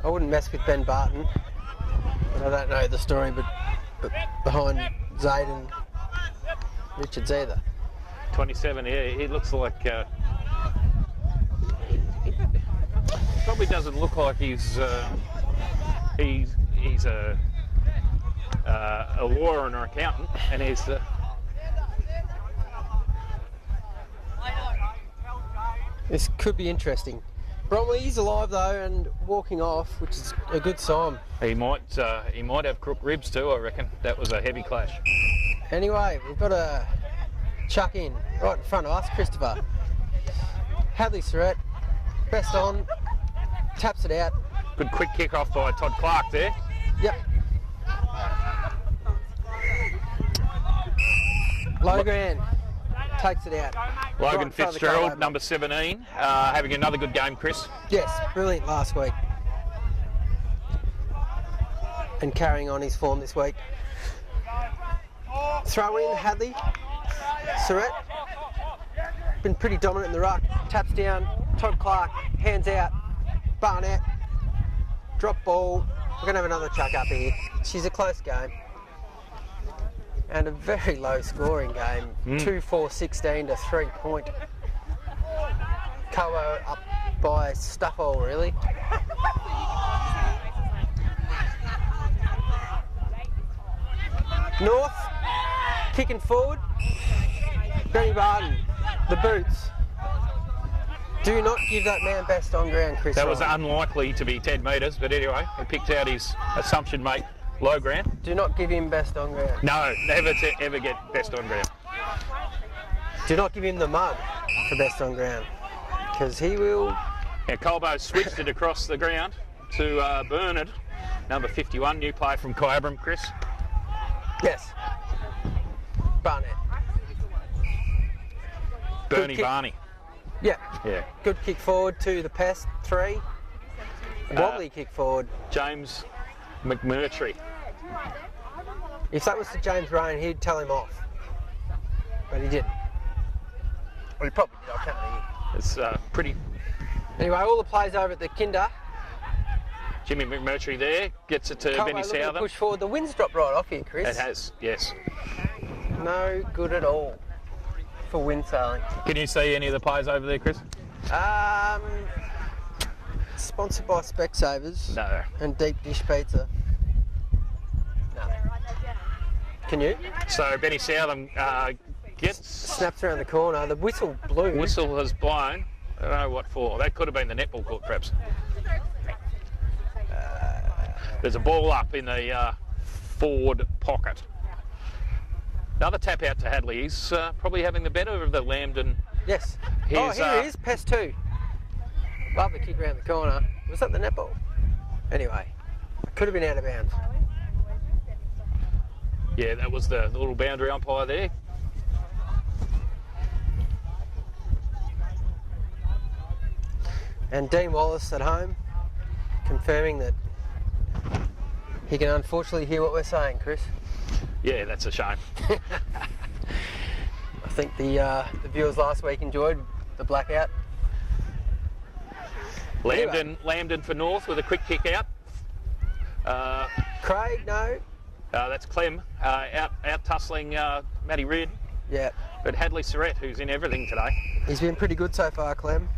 [SPEAKER 1] I wouldn't mess with Ben Barton. I don't know the story, but behind Zayd and Richards either.
[SPEAKER 2] 27, yeah, he looks like... he probably doesn't look like he's a lawyer and an accountant, and he's...
[SPEAKER 1] This could be interesting. Bromley's alive though and walking off, which is a good sign.
[SPEAKER 2] He might have crook ribs too, I reckon. That was a heavy clash.
[SPEAKER 1] Anyway, we've got a chuck in right in front of us, Christopher. Hadley Surratt, best on, taps it out.
[SPEAKER 2] Good quick kick off by Todd Clark there.
[SPEAKER 1] Yep. Logan takes it out.
[SPEAKER 2] Logan
[SPEAKER 1] Right in front of the
[SPEAKER 2] Fitzgerald,
[SPEAKER 1] Colbo.
[SPEAKER 2] number 17, having another good game, Chris.
[SPEAKER 1] Yes, brilliant last week. And carrying on his form this week. Throw in, Hadley. Surratt. Been pretty dominant in the ruck. Taps down. Todd Clark. Hands out. Barnett. Drop ball. We're going to have another chuck up here. She's a close game. And a very low scoring game. 2-4-16 to 3 point. Colbo up by stuff all really. North kicking forward. Benny Barton, the boots. Do not give that man best on ground, Chris.
[SPEAKER 2] That was
[SPEAKER 1] Ryan.
[SPEAKER 2] unlikely to be 10 metres, but anyway, he picked out his assumption mate, low ground.
[SPEAKER 1] Do not give him best on ground.
[SPEAKER 2] No, never to ever get best on ground.
[SPEAKER 1] Do not give him the mug for best on ground, because he will.
[SPEAKER 2] Now Colbo switched it across the ground to Bernard, number 51, new player from Kyabram, Chris.
[SPEAKER 1] Yes. Barnett.
[SPEAKER 2] Bernie
[SPEAKER 1] kick.
[SPEAKER 2] Barney.
[SPEAKER 1] Yeah.
[SPEAKER 2] Yeah.
[SPEAKER 1] Good kick forward to the pest, 3. Wobbly kick forward.
[SPEAKER 2] James McMurtry.
[SPEAKER 1] If that was to James Rain, he'd tell him off. But he didn't. Well, he probably did, I can't hear.
[SPEAKER 2] It's pretty...
[SPEAKER 1] Anyway, all the plays over at the Kinder.
[SPEAKER 2] Jimmy McMurtry there, gets it to
[SPEAKER 1] Colbo
[SPEAKER 2] Benny
[SPEAKER 1] looking to
[SPEAKER 2] Southern.
[SPEAKER 1] push forward. The wind's dropped right off here, Chris.
[SPEAKER 2] It has, yes.
[SPEAKER 1] No good at all for wind sailing.
[SPEAKER 2] Can you see any of the plays over there, Chris?
[SPEAKER 1] Sponsored by Specsavers
[SPEAKER 2] No.
[SPEAKER 1] and Deep Dish Pizza. No. Can you?
[SPEAKER 2] So Benny Southern gets...
[SPEAKER 1] Snaps around the corner. The whistle blew.
[SPEAKER 2] Whistle has blown. I don't know what for. That could have been the netball court, perhaps. There's a ball up in the forward pocket. Another tap out to Hadley. He's probably having the better of the Lambton.
[SPEAKER 1] Yes.
[SPEAKER 2] Here's,
[SPEAKER 1] here it is. Pest 2. Love the kick around the corner. Was that the netball? Anyway, could have been out of bounds.
[SPEAKER 2] Yeah, that was the little boundary umpire there.
[SPEAKER 1] And Dean Wallace at home, confirming that he can unfortunately hear what we're saying, Chris.
[SPEAKER 2] Yeah, that's a shame.
[SPEAKER 1] I think the viewers last week enjoyed the blackout.
[SPEAKER 2] Lambton for North with a quick kick out.
[SPEAKER 1] Craig, no.
[SPEAKER 2] That's Clem out tussling Matty Reid.
[SPEAKER 1] Yeah,
[SPEAKER 2] But Hadley Surratt, who's in everything today.
[SPEAKER 1] he's been pretty good so far, Clem.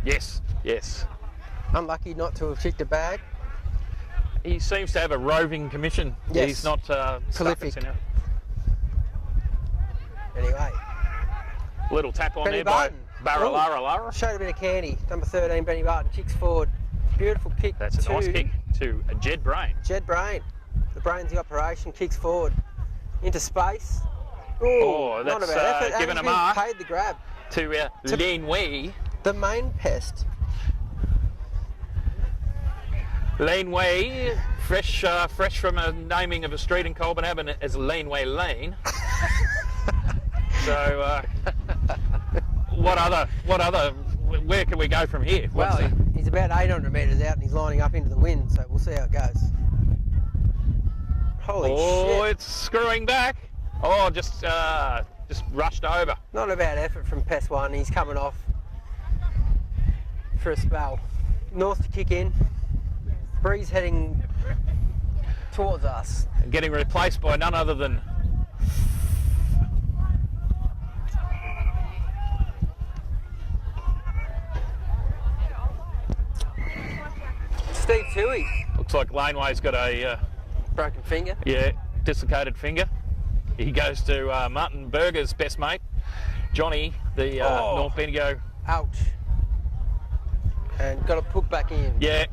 [SPEAKER 2] Yes, yes.
[SPEAKER 1] Unlucky not to have kicked a bag.
[SPEAKER 2] He seems to have a roving commission.
[SPEAKER 1] Yes.
[SPEAKER 2] He's not
[SPEAKER 1] Prolific.
[SPEAKER 2] stuck in
[SPEAKER 1] Anyway,
[SPEAKER 2] a little tap on
[SPEAKER 1] Benny
[SPEAKER 2] there
[SPEAKER 1] Barton.
[SPEAKER 2] by Baralara Lara.
[SPEAKER 1] showed a bit of candy. Number 13, Benny Barton, kicks forward. Beautiful kick.
[SPEAKER 2] That's a
[SPEAKER 1] to
[SPEAKER 2] nice kick to Jed Brain.
[SPEAKER 1] Jed Brain. The brains the operation, kicks forward into space.
[SPEAKER 2] Oh,
[SPEAKER 1] not
[SPEAKER 2] that's,
[SPEAKER 1] about effort.
[SPEAKER 2] given
[SPEAKER 1] He's
[SPEAKER 2] a
[SPEAKER 1] been
[SPEAKER 2] mark.
[SPEAKER 1] paid the grab.
[SPEAKER 2] To Lane Way.
[SPEAKER 1] The main pest.
[SPEAKER 2] Laneway, fresh from a naming of a street in Colbo as Laneway Lane. So, where can we go from here?
[SPEAKER 1] Well, he's about 800 metres out and he's lining up into the wind, so we'll see how it goes. Holy shit.
[SPEAKER 2] It's screwing back. Oh, just rushed over.
[SPEAKER 1] Not a bad effort from Pest 1. He's coming off for a spell. North to kick in. Breeze heading towards us.
[SPEAKER 2] And getting replaced by none other than
[SPEAKER 1] Steve Toohey.
[SPEAKER 2] looks like Laneway's got a
[SPEAKER 1] Broken finger.
[SPEAKER 2] dislocated finger. He goes to Martin Berger's best mate, Johnny, the North Bendigo.
[SPEAKER 1] Ouch. And got it put back in.
[SPEAKER 2] Yeah,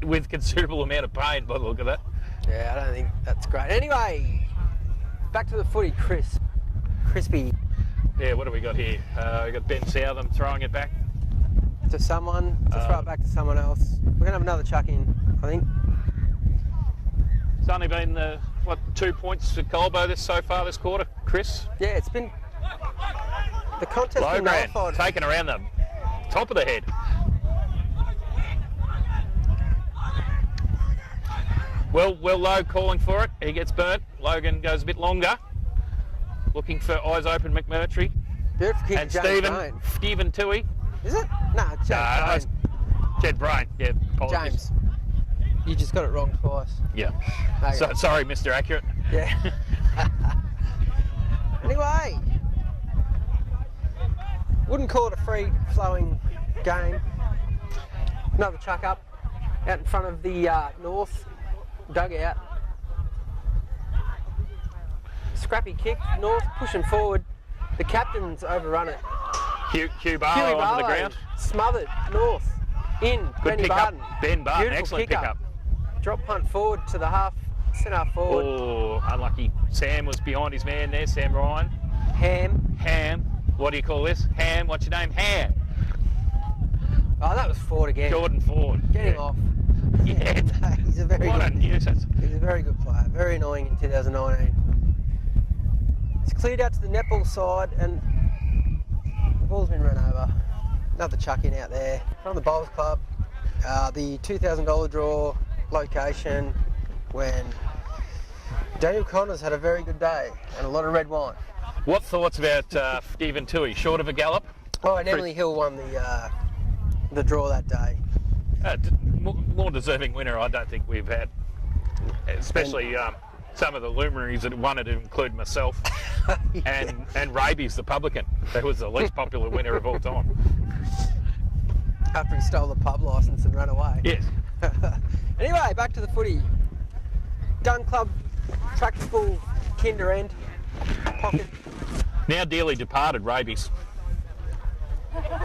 [SPEAKER 2] with considerable amount of pain by the look of that.
[SPEAKER 1] Yeah, I don't think that's great. Anyway, back to the footy, crispy
[SPEAKER 2] Yeah, what do we got here? We got Ben Southam throwing it back.
[SPEAKER 1] to someone, to throw it back to someone else. We're going to have another chuck in, I think.
[SPEAKER 2] It's only been, 2 points for Colbo so far this quarter, Chris?
[SPEAKER 1] Yeah, it's been... The contest
[SPEAKER 2] Low
[SPEAKER 1] been
[SPEAKER 2] grand,
[SPEAKER 1] nullified.
[SPEAKER 2] taken around the top of the head. Well, Logue calling for it. He gets burnt. Logan goes a bit longer. Looking for eyes open McMurtry.
[SPEAKER 1] Beautiful kick,
[SPEAKER 2] And
[SPEAKER 1] James
[SPEAKER 2] Stephen Toohey.
[SPEAKER 1] Is it? Nah, James.
[SPEAKER 2] Jed Brain. Yeah, apologies.
[SPEAKER 1] James. You just got it wrong twice.
[SPEAKER 2] Yeah.
[SPEAKER 1] Okay.
[SPEAKER 2] So, sorry, Mr. Accurate.
[SPEAKER 1] Yeah. Anyway, wouldn't call it a free-flowing game. Another chuck up out in front of the North dugout. Scrappy kick, North pushing forward. The captain's overrun it.
[SPEAKER 2] Hugh Barlow onto the ground.
[SPEAKER 1] Smothered, North. In,
[SPEAKER 2] Good
[SPEAKER 1] Benny
[SPEAKER 2] pick
[SPEAKER 1] Barton.
[SPEAKER 2] up. Ben Barton,
[SPEAKER 1] Beautiful
[SPEAKER 2] excellent
[SPEAKER 1] kick
[SPEAKER 2] pick up.
[SPEAKER 1] Drop punt forward to the centre forward.
[SPEAKER 2] Oh, unlucky. Sam was behind his man there, Sam Ryan.
[SPEAKER 1] Ham.
[SPEAKER 2] What do you call this? Ham, what's your name? Ham.
[SPEAKER 1] Oh, that was Ford again.
[SPEAKER 2] Jordan Ford.
[SPEAKER 1] Get him off.
[SPEAKER 2] Yeah.
[SPEAKER 1] He's a very
[SPEAKER 2] What a
[SPEAKER 1] good,
[SPEAKER 2] nuisance.
[SPEAKER 1] he's a very good player. Very annoying in 2019. It's cleared out to the netball side and the ball's been run over. Another chuck in out there. From the Bowls Club. The $2,000 draw location when Daniel Connors had a very good day and a lot of red wine.
[SPEAKER 2] What thoughts about Stephen Toohey? Short of a gallop?
[SPEAKER 1] Oh, and Emily Hill won the draw that day.
[SPEAKER 2] More deserving winner I don't think we've had. Especially some of the luminaries that wanted to include myself and Rabies the publican, who was the least popular winner of all time.
[SPEAKER 1] After he stole the pub licence and ran away.
[SPEAKER 2] Yes.
[SPEAKER 1] Anyway, back to the footy. Gun Club, tractable kinder end, pocket.
[SPEAKER 2] Now dearly departed, Rabies.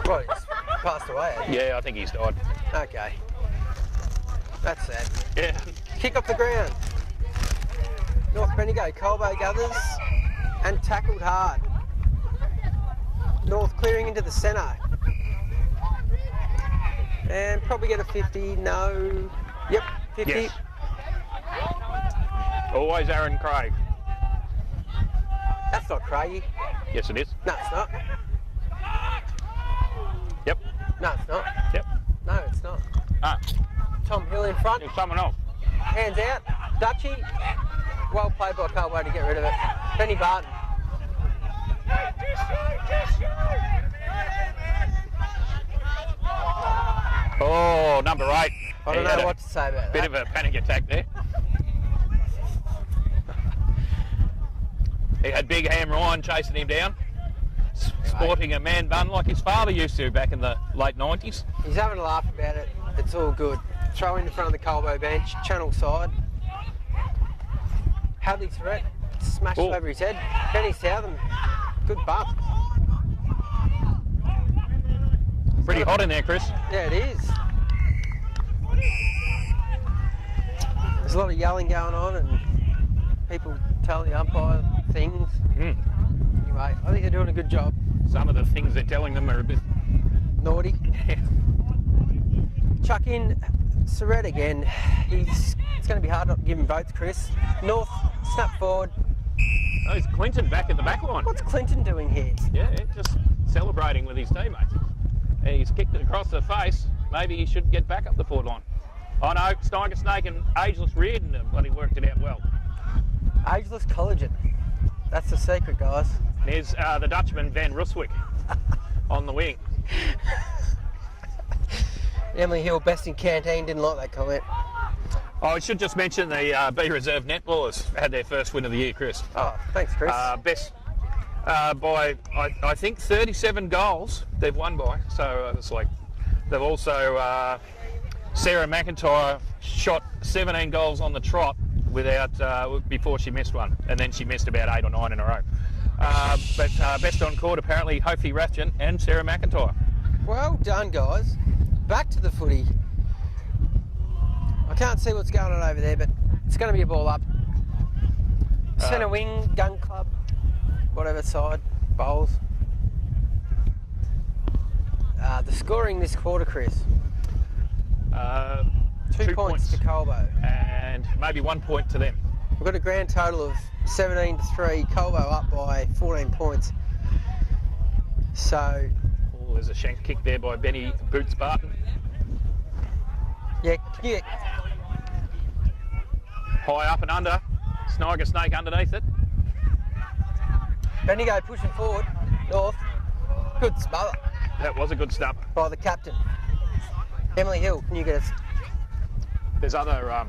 [SPEAKER 1] Well, he's passed away. hasn't he?
[SPEAKER 2] Yeah, I think he's died.
[SPEAKER 1] Okay. That's sad.
[SPEAKER 2] Yeah.
[SPEAKER 1] Kick off the ground. North Bendigo, Colbo gathers and tackled hard. North clearing into the centre. And probably get a 50, no. Yep, 50.
[SPEAKER 2] Yes. Always Aaron Craig.
[SPEAKER 1] That's not Craigie.
[SPEAKER 2] Yes, it is.
[SPEAKER 1] No, it's not.
[SPEAKER 2] Yep.
[SPEAKER 1] No, it's not.
[SPEAKER 2] Yep.
[SPEAKER 1] No, it's not.
[SPEAKER 2] Ah,
[SPEAKER 1] Tom Hill in front.
[SPEAKER 2] there's someone else.
[SPEAKER 1] Hands out. Dutchy. Well played by Colbo to get rid of it. Benny Barton.
[SPEAKER 2] Oh, number 8.
[SPEAKER 1] I don't
[SPEAKER 2] He
[SPEAKER 1] know
[SPEAKER 2] had
[SPEAKER 1] what to say about
[SPEAKER 2] Bit
[SPEAKER 1] that.
[SPEAKER 2] of a panic attack there. He had Big Ham Ryan chasing him down, sporting a man bun like his father used to back in the late 90s.
[SPEAKER 1] He's having a laugh about it. It's all good. Throw in front of the Colbo bench, channel side. Hadley threat, smashed
[SPEAKER 2] Oh.
[SPEAKER 1] over his head. Benny Southam, good bump.
[SPEAKER 2] Pretty hot in there, Chris.
[SPEAKER 1] Yeah, it is. There's a lot of yelling going on and people tell the umpire things.
[SPEAKER 2] Mm.
[SPEAKER 1] Anyway, I think they're doing a good job.
[SPEAKER 2] Some of the things they're telling them are a bit...
[SPEAKER 1] Naughty. Chuck in Surrett again. It's going to be hard not to give him votes, Chris. North, snap forward.
[SPEAKER 2] Oh, it's Clinton back at the back line.
[SPEAKER 1] What's Clinton doing here?
[SPEAKER 2] Yeah, just celebrating with his teammates. And he's kicked it across the face. Maybe he should get back up the forward line. Oh no, Steiger Snake and Ageless Reardon have bloody worked it out well.
[SPEAKER 1] Ageless collagen. That's the secret, guys.
[SPEAKER 2] There's the Dutchman Van Ruswick on the wing.
[SPEAKER 1] Emily Hill, best in canteen, didn't like that comment.
[SPEAKER 2] Oh, I should just mention the B Reserve netballers had their first win of the year, Chris.
[SPEAKER 1] Oh, thanks, Chris.
[SPEAKER 2] Best by, I think, 37 goals they've won by. So it's like they've also, Sarah McIntyre shot 17 goals on the trot before she missed one. And then she missed about 8 or 9 in a row. But best on court, apparently, Hofi Rathjen and Sarah McIntyre.
[SPEAKER 1] Well done, guys. Back to the footy. I can't see what's going on over there, but it's going to be a ball up. Centre wing, gun club, whatever side, bowls. The scoring this quarter, Chris. 2 points to Colbo.
[SPEAKER 2] And maybe 1 point to them.
[SPEAKER 1] We've got a grand total of 17-3. Colbo up by 14 points. So,
[SPEAKER 2] Oh, there's a shank kick there by Benny Boots Barton.
[SPEAKER 1] yeah,
[SPEAKER 2] High up and under. Sniger Snake underneath it.
[SPEAKER 1] Bendigo pushing forward, north. Good smother
[SPEAKER 2] That was a good stop.
[SPEAKER 1] by the captain. Emily Hill, can you get us?
[SPEAKER 2] There's other,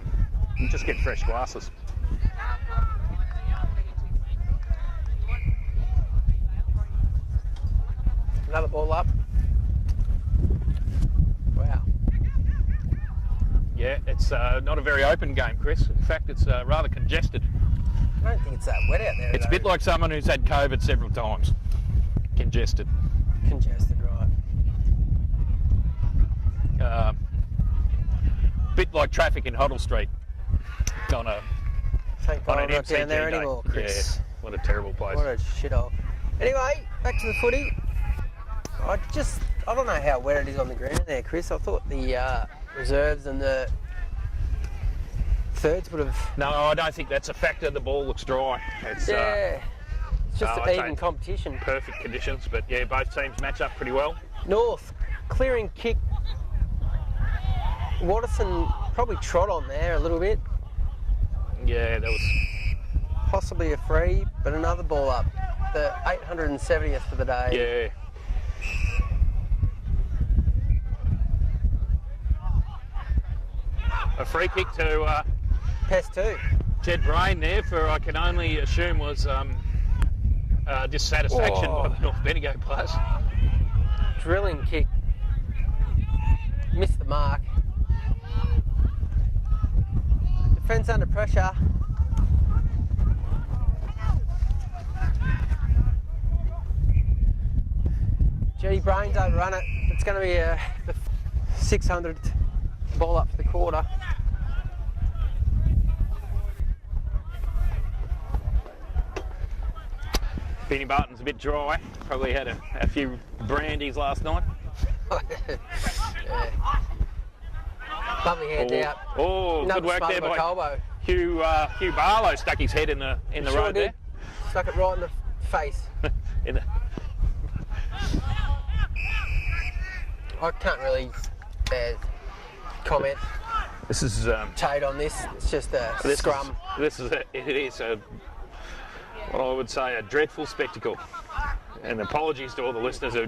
[SPEAKER 2] just get fresh glasses.
[SPEAKER 1] Another ball up. Wow.
[SPEAKER 2] Yeah, it's not a very open game, Chris. In fact, it's rather congested.
[SPEAKER 1] I don't think it's that wet out there.
[SPEAKER 2] It's a
[SPEAKER 1] though.
[SPEAKER 2] bit like someone who's had COVID several times. Congested.
[SPEAKER 1] Congested, right.
[SPEAKER 2] Bit like traffic in Hoddle Street on
[SPEAKER 1] Thank God
[SPEAKER 2] an
[SPEAKER 1] I'm not
[SPEAKER 2] MCG
[SPEAKER 1] down there
[SPEAKER 2] day.
[SPEAKER 1] anymore, Chris.
[SPEAKER 2] Yeah, what a terrible place.
[SPEAKER 1] What a shithole. Anyway, back to the footy. I don't know how wet it is on the ground there, Chris. I thought the reserves and the thirds would have...
[SPEAKER 2] No, I don't think that's a factor. The ball looks dry. It's
[SPEAKER 1] Yeah. It's just
[SPEAKER 2] no,
[SPEAKER 1] an
[SPEAKER 2] I'd
[SPEAKER 1] even
[SPEAKER 2] say
[SPEAKER 1] competition.
[SPEAKER 2] perfect conditions, but yeah, both teams match up pretty well.
[SPEAKER 1] North, clearing kick. Watterson probably trot on there a little bit.
[SPEAKER 2] Yeah, that was...
[SPEAKER 1] Possibly a free, but another ball up. The 870th for the day.
[SPEAKER 2] Yeah. A free kick to
[SPEAKER 1] Pest 2.
[SPEAKER 2] Jed Brain there for, I can only assume, was dissatisfaction by the North Bendigo players.
[SPEAKER 1] Drilling kick. Missed the mark. Defence under pressure. G Brains overrun it. It's going to be the 600th ball up for the quarter.
[SPEAKER 2] Benny Barton's a bit dry. Probably had a few brandies last night.
[SPEAKER 1] Yeah. Bumpy hand out.
[SPEAKER 2] Oh,
[SPEAKER 1] Another
[SPEAKER 2] good work
[SPEAKER 1] smother
[SPEAKER 2] there by
[SPEAKER 1] Colbo.
[SPEAKER 2] Hugh Barlow. Stuck his head in the
[SPEAKER 1] Sure
[SPEAKER 2] road
[SPEAKER 1] did. Stuck it right in the face.
[SPEAKER 2] there. In the,
[SPEAKER 1] I can't really comment,
[SPEAKER 2] this is
[SPEAKER 1] Tate on this. It's just a scrum.
[SPEAKER 2] It is what I would say a dreadful spectacle. And apologies to all the listeners who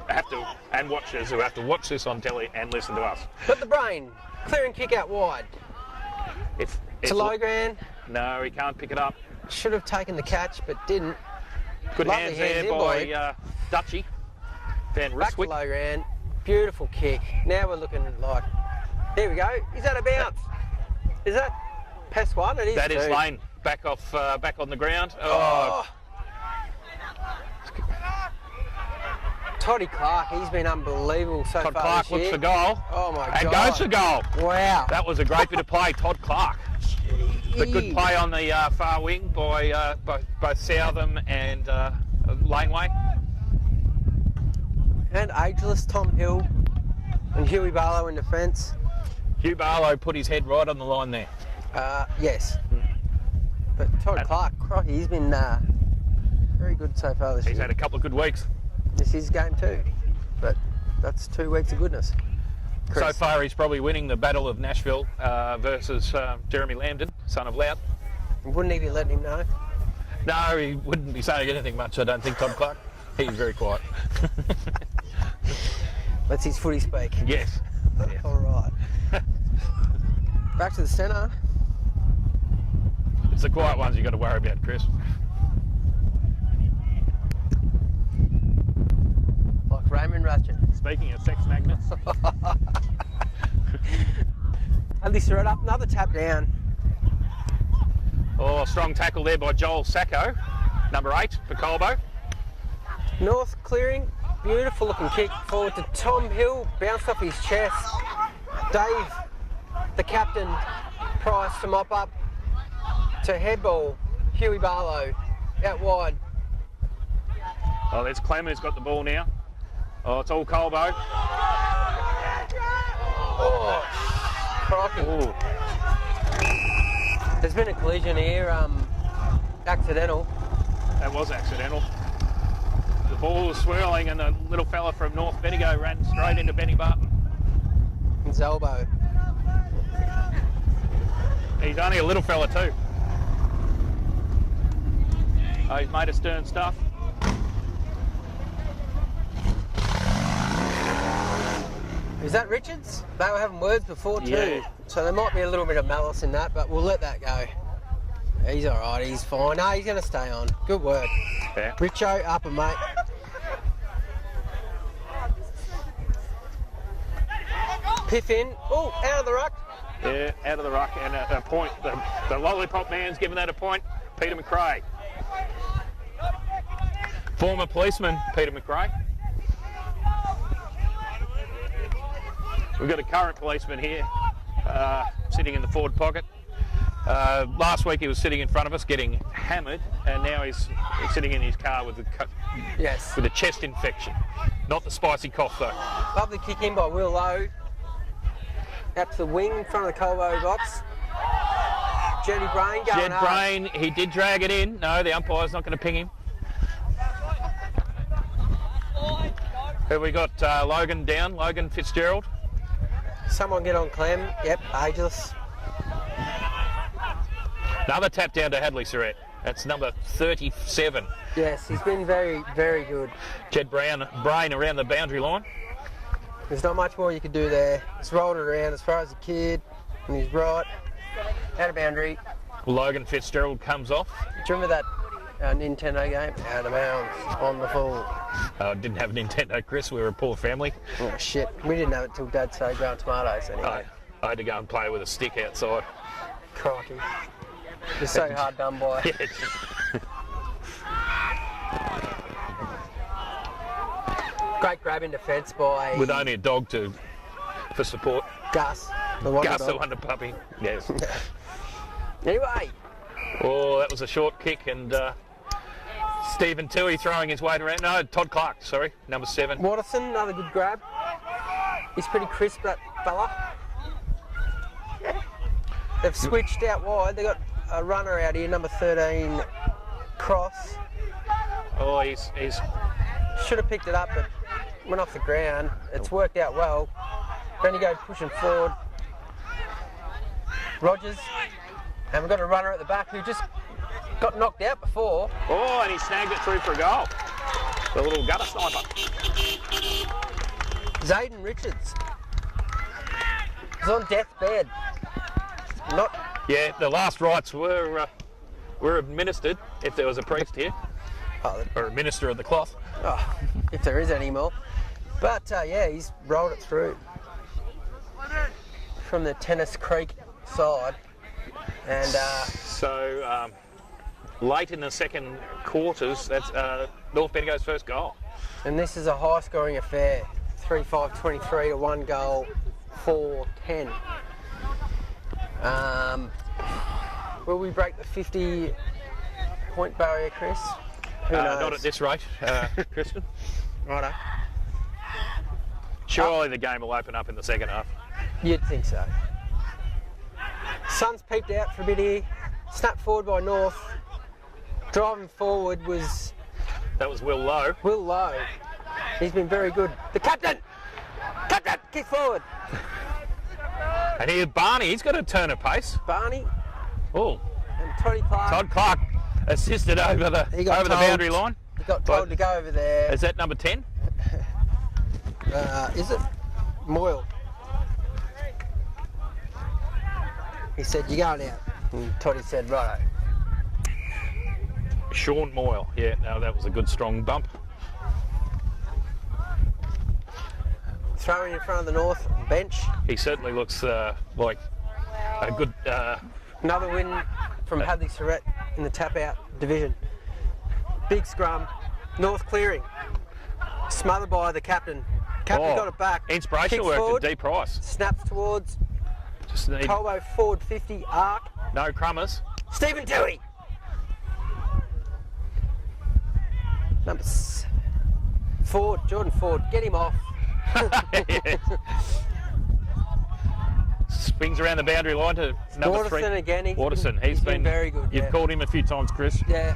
[SPEAKER 2] have to, and watchers who have to watch this on telly and listen to us.
[SPEAKER 1] But the Brain, clearing kick out wide.
[SPEAKER 2] It's
[SPEAKER 1] To Logran,
[SPEAKER 2] No, he can't pick it up.
[SPEAKER 1] should have taken the catch but didn't.
[SPEAKER 2] Good
[SPEAKER 1] Lovely
[SPEAKER 2] hands there
[SPEAKER 1] hands in,
[SPEAKER 2] by Dutchy. Van
[SPEAKER 1] Back to
[SPEAKER 2] Risswick.
[SPEAKER 1] Logran, beautiful kick. Now we're looking like, here we go. Is that a bounce? Is that Pest 1? It is.
[SPEAKER 2] That is
[SPEAKER 1] two.
[SPEAKER 2] Lane back on the ground.
[SPEAKER 1] Oh. Toddy Clark, he's been unbelievable so
[SPEAKER 2] Todd
[SPEAKER 1] far
[SPEAKER 2] Clark
[SPEAKER 1] this
[SPEAKER 2] looks
[SPEAKER 1] year.
[SPEAKER 2] for goal.
[SPEAKER 1] Oh my
[SPEAKER 2] And
[SPEAKER 1] God.
[SPEAKER 2] goes for goal.
[SPEAKER 1] Wow.
[SPEAKER 2] That was a great bit of play, Todd Clark. But good play on the far wing by both Southam and Laneway.
[SPEAKER 1] And ageless Tom Hill and Huey Barlow in defence.
[SPEAKER 2] Hugh Barlow put his head right on the line there.
[SPEAKER 1] Yes. But Todd Clark, crikey, he's been very good so far this
[SPEAKER 2] He's
[SPEAKER 1] year.
[SPEAKER 2] had a couple of good weeks.
[SPEAKER 1] This is game 2, but that's 2 weeks of goodness. Chris.
[SPEAKER 2] So far, he's probably winning the Battle of Nashville versus Jeremy Lambden, son of Lout.
[SPEAKER 1] Wouldn't he be letting him know?
[SPEAKER 2] No, he wouldn't be saying anything much, I don't think, Todd Clark. He's very quiet.
[SPEAKER 1] That's his footy speak.
[SPEAKER 2] Yes.
[SPEAKER 1] All right. Back to the centre.
[SPEAKER 2] It's the quiet ones you got to worry about, Chris.
[SPEAKER 1] Like Raymond Ratchet.
[SPEAKER 2] Speaking of sex magnets.
[SPEAKER 1] At least they're up. Another tap down.
[SPEAKER 2] Oh, strong tackle there by Joel Sacco, number 8 for Colbo.
[SPEAKER 1] North clearing. Beautiful looking kick forward to Tom Hill. Bounced off his chest. Dave, the captain, Price to mop up. To headball. Huey Barlow. Out wide.
[SPEAKER 2] Oh, there's Clem who's got the ball now. Oh, it's all Colbo.
[SPEAKER 1] Oh, crikey.
[SPEAKER 2] Ooh.
[SPEAKER 1] There's been a collision here. Accidental.
[SPEAKER 2] That was accidental. The ball was swirling and the little fella from North Bendigo ran straight into Benny Barton.
[SPEAKER 1] His elbow.
[SPEAKER 2] He's only a little fella too. Oh, he's made a stern stuff.
[SPEAKER 1] Is that Richards? They were having words before too.
[SPEAKER 2] Yeah.
[SPEAKER 1] So there might be a little bit of malice in that, but we'll let that go. He's all right, he's fine. No, he's going to stay on. Good work.
[SPEAKER 2] Yeah.
[SPEAKER 1] Richo, up and mate. Piff in. Oh, out of the ruck.
[SPEAKER 2] Yeah, out of the ruck and a point. The lollipop man's given that a point. Peter McRae. Former policeman, Peter McRae. We've got a current policeman here, sitting in the forward pocket. Last week he was sitting in front of us getting hammered, and now he's sitting in his car with
[SPEAKER 1] Yes.
[SPEAKER 2] a chest infection. Not the spicy cough though.
[SPEAKER 1] Lovely kick in by Will Lowe. Out to the wing in front of the Colbo box. Jetty Brain going
[SPEAKER 2] Jed Brain, he did drag it in. No, the umpire's not going to ping him. Here we got Logan down, Logan Fitzgerald.
[SPEAKER 1] Someone get on Clem. Yep, ageless.
[SPEAKER 2] Another tap down to Hadley Surrett. That's number 37.
[SPEAKER 1] Yes, he's been very, very good.
[SPEAKER 2] Jed Brain around the boundary line.
[SPEAKER 1] There's not much more you could do there. He's rolled it around as far as the kid, and he's right. Out of boundary.
[SPEAKER 2] Logan Fitzgerald comes off.
[SPEAKER 1] Do you remember that Nintendo game? Out of bounds, on the full.
[SPEAKER 2] Didn't have a Nintendo, Chris. We were a poor family.
[SPEAKER 1] Oh, shit. We didn't have it till Dad started growing tomatoes anyway.
[SPEAKER 2] I had to go and play with a stick outside.
[SPEAKER 1] Crikey. You're so hard done by. Great grab in defence by
[SPEAKER 2] With only a dog for support.
[SPEAKER 1] Gus. The wonder
[SPEAKER 2] Gus,
[SPEAKER 1] dog.
[SPEAKER 2] the wonder puppy. Yes.
[SPEAKER 1] Anyway,
[SPEAKER 2] Oh, that was a short kick, and Stephen Toohey throwing his weight around. No, Todd Clark, sorry, number 7.
[SPEAKER 1] Watterson, another good grab. He's pretty crisp, that fella. They've switched out wide. They've got a runner out here, number 13, Cross.
[SPEAKER 2] Oh, he's
[SPEAKER 1] Should have picked it up, but went off the ground. It's worked out well. Bendigo pushing forward. Rogers. And we've got a runner at the back who just got knocked out before.
[SPEAKER 2] Oh, and he snagged it through for a goal. The little gutter sniper.
[SPEAKER 1] Zayden Richards. He's on death's bed. Not.
[SPEAKER 2] Yeah, the last rites were administered, if there was a priest here,
[SPEAKER 1] Oh,
[SPEAKER 2] or a minister of the cloth.
[SPEAKER 1] oh, if there is any more. But yeah, he's rolled it through from the Tennis Creek side. And
[SPEAKER 2] So late in the second quarters, that's North Bendigo's first goal.
[SPEAKER 1] and this is a high scoring affair. 3-5-23 to 1 goal, 4-10. Will we break the 50 point barrier, Chris? Who knows?
[SPEAKER 2] Not at this rate, Kristen.
[SPEAKER 1] Righto.
[SPEAKER 2] Surely the game will open up in the second half.
[SPEAKER 1] You'd think so. Sun's peeked out for a bit here. Snapped forward by North. Driving forward was
[SPEAKER 2] That was Will Lowe.
[SPEAKER 1] Will Lowe. He's been very good. The captain! Captain! Kick forward.
[SPEAKER 2] And here Barney, he's got a turn of pace.
[SPEAKER 1] Barney
[SPEAKER 2] Oh,
[SPEAKER 1] and Tony Clark.
[SPEAKER 2] Todd Clark assisted over the
[SPEAKER 1] He got
[SPEAKER 2] the
[SPEAKER 1] told.
[SPEAKER 2] boundary line.
[SPEAKER 1] He got told to go over there.
[SPEAKER 2] Is that number 10?
[SPEAKER 1] Is it? Moyle. He said, "You're going out." And Toddy said, "Righto."
[SPEAKER 2] Sean Moyle. Yeah, no, that was a good strong bump.
[SPEAKER 1] Throwing in front of the North bench.
[SPEAKER 2] He certainly looks like a good...
[SPEAKER 1] Another win from Hadley Surrett in the tap-out division. Big scrum. North clearing. Smothered by the captain. Captain got it back.
[SPEAKER 2] Inspirational work
[SPEAKER 1] forward,
[SPEAKER 2] to D. Price.
[SPEAKER 1] Snaps towards
[SPEAKER 2] Just need
[SPEAKER 1] Colbo forward 50 arc.
[SPEAKER 2] no crummers.
[SPEAKER 1] Stephen Toohey. Number 7. Ford, Jordan Ford. Get him off.
[SPEAKER 2] Swings around the boundary line to number
[SPEAKER 1] Waterson
[SPEAKER 2] 3.
[SPEAKER 1] again.
[SPEAKER 2] Waterson. He's been
[SPEAKER 1] very good.
[SPEAKER 2] You've called him a few times, Chris.
[SPEAKER 1] Yeah.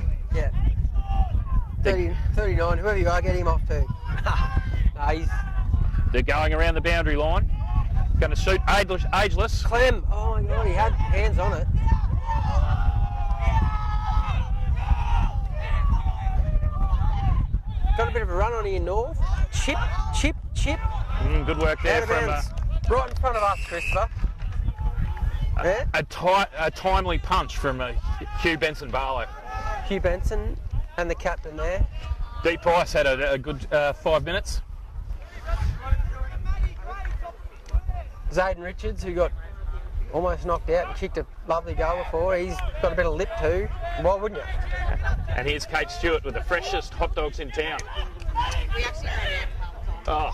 [SPEAKER 1] 39, whoever you are, get him off too. No,
[SPEAKER 2] They're going around the boundary line. Going to shoot ageless.
[SPEAKER 1] Clem, oh my God, he had hands on it. Got a bit of a run on here, North. Chip.
[SPEAKER 2] Good work there
[SPEAKER 1] Out of
[SPEAKER 2] from
[SPEAKER 1] bounds. Right in front of us, Christopher. Yeah.
[SPEAKER 2] a timely punch from Hugh Benson Barlow.
[SPEAKER 1] Hugh Benson and the captain there.
[SPEAKER 2] D. Price had a good 5 minutes.
[SPEAKER 1] Zayden Richards, who got almost knocked out and kicked a lovely goal before. He's got a bit of lip too. Why wouldn't you?
[SPEAKER 2] And here's Kate Stewart with the freshest hot dogs in town. Oh,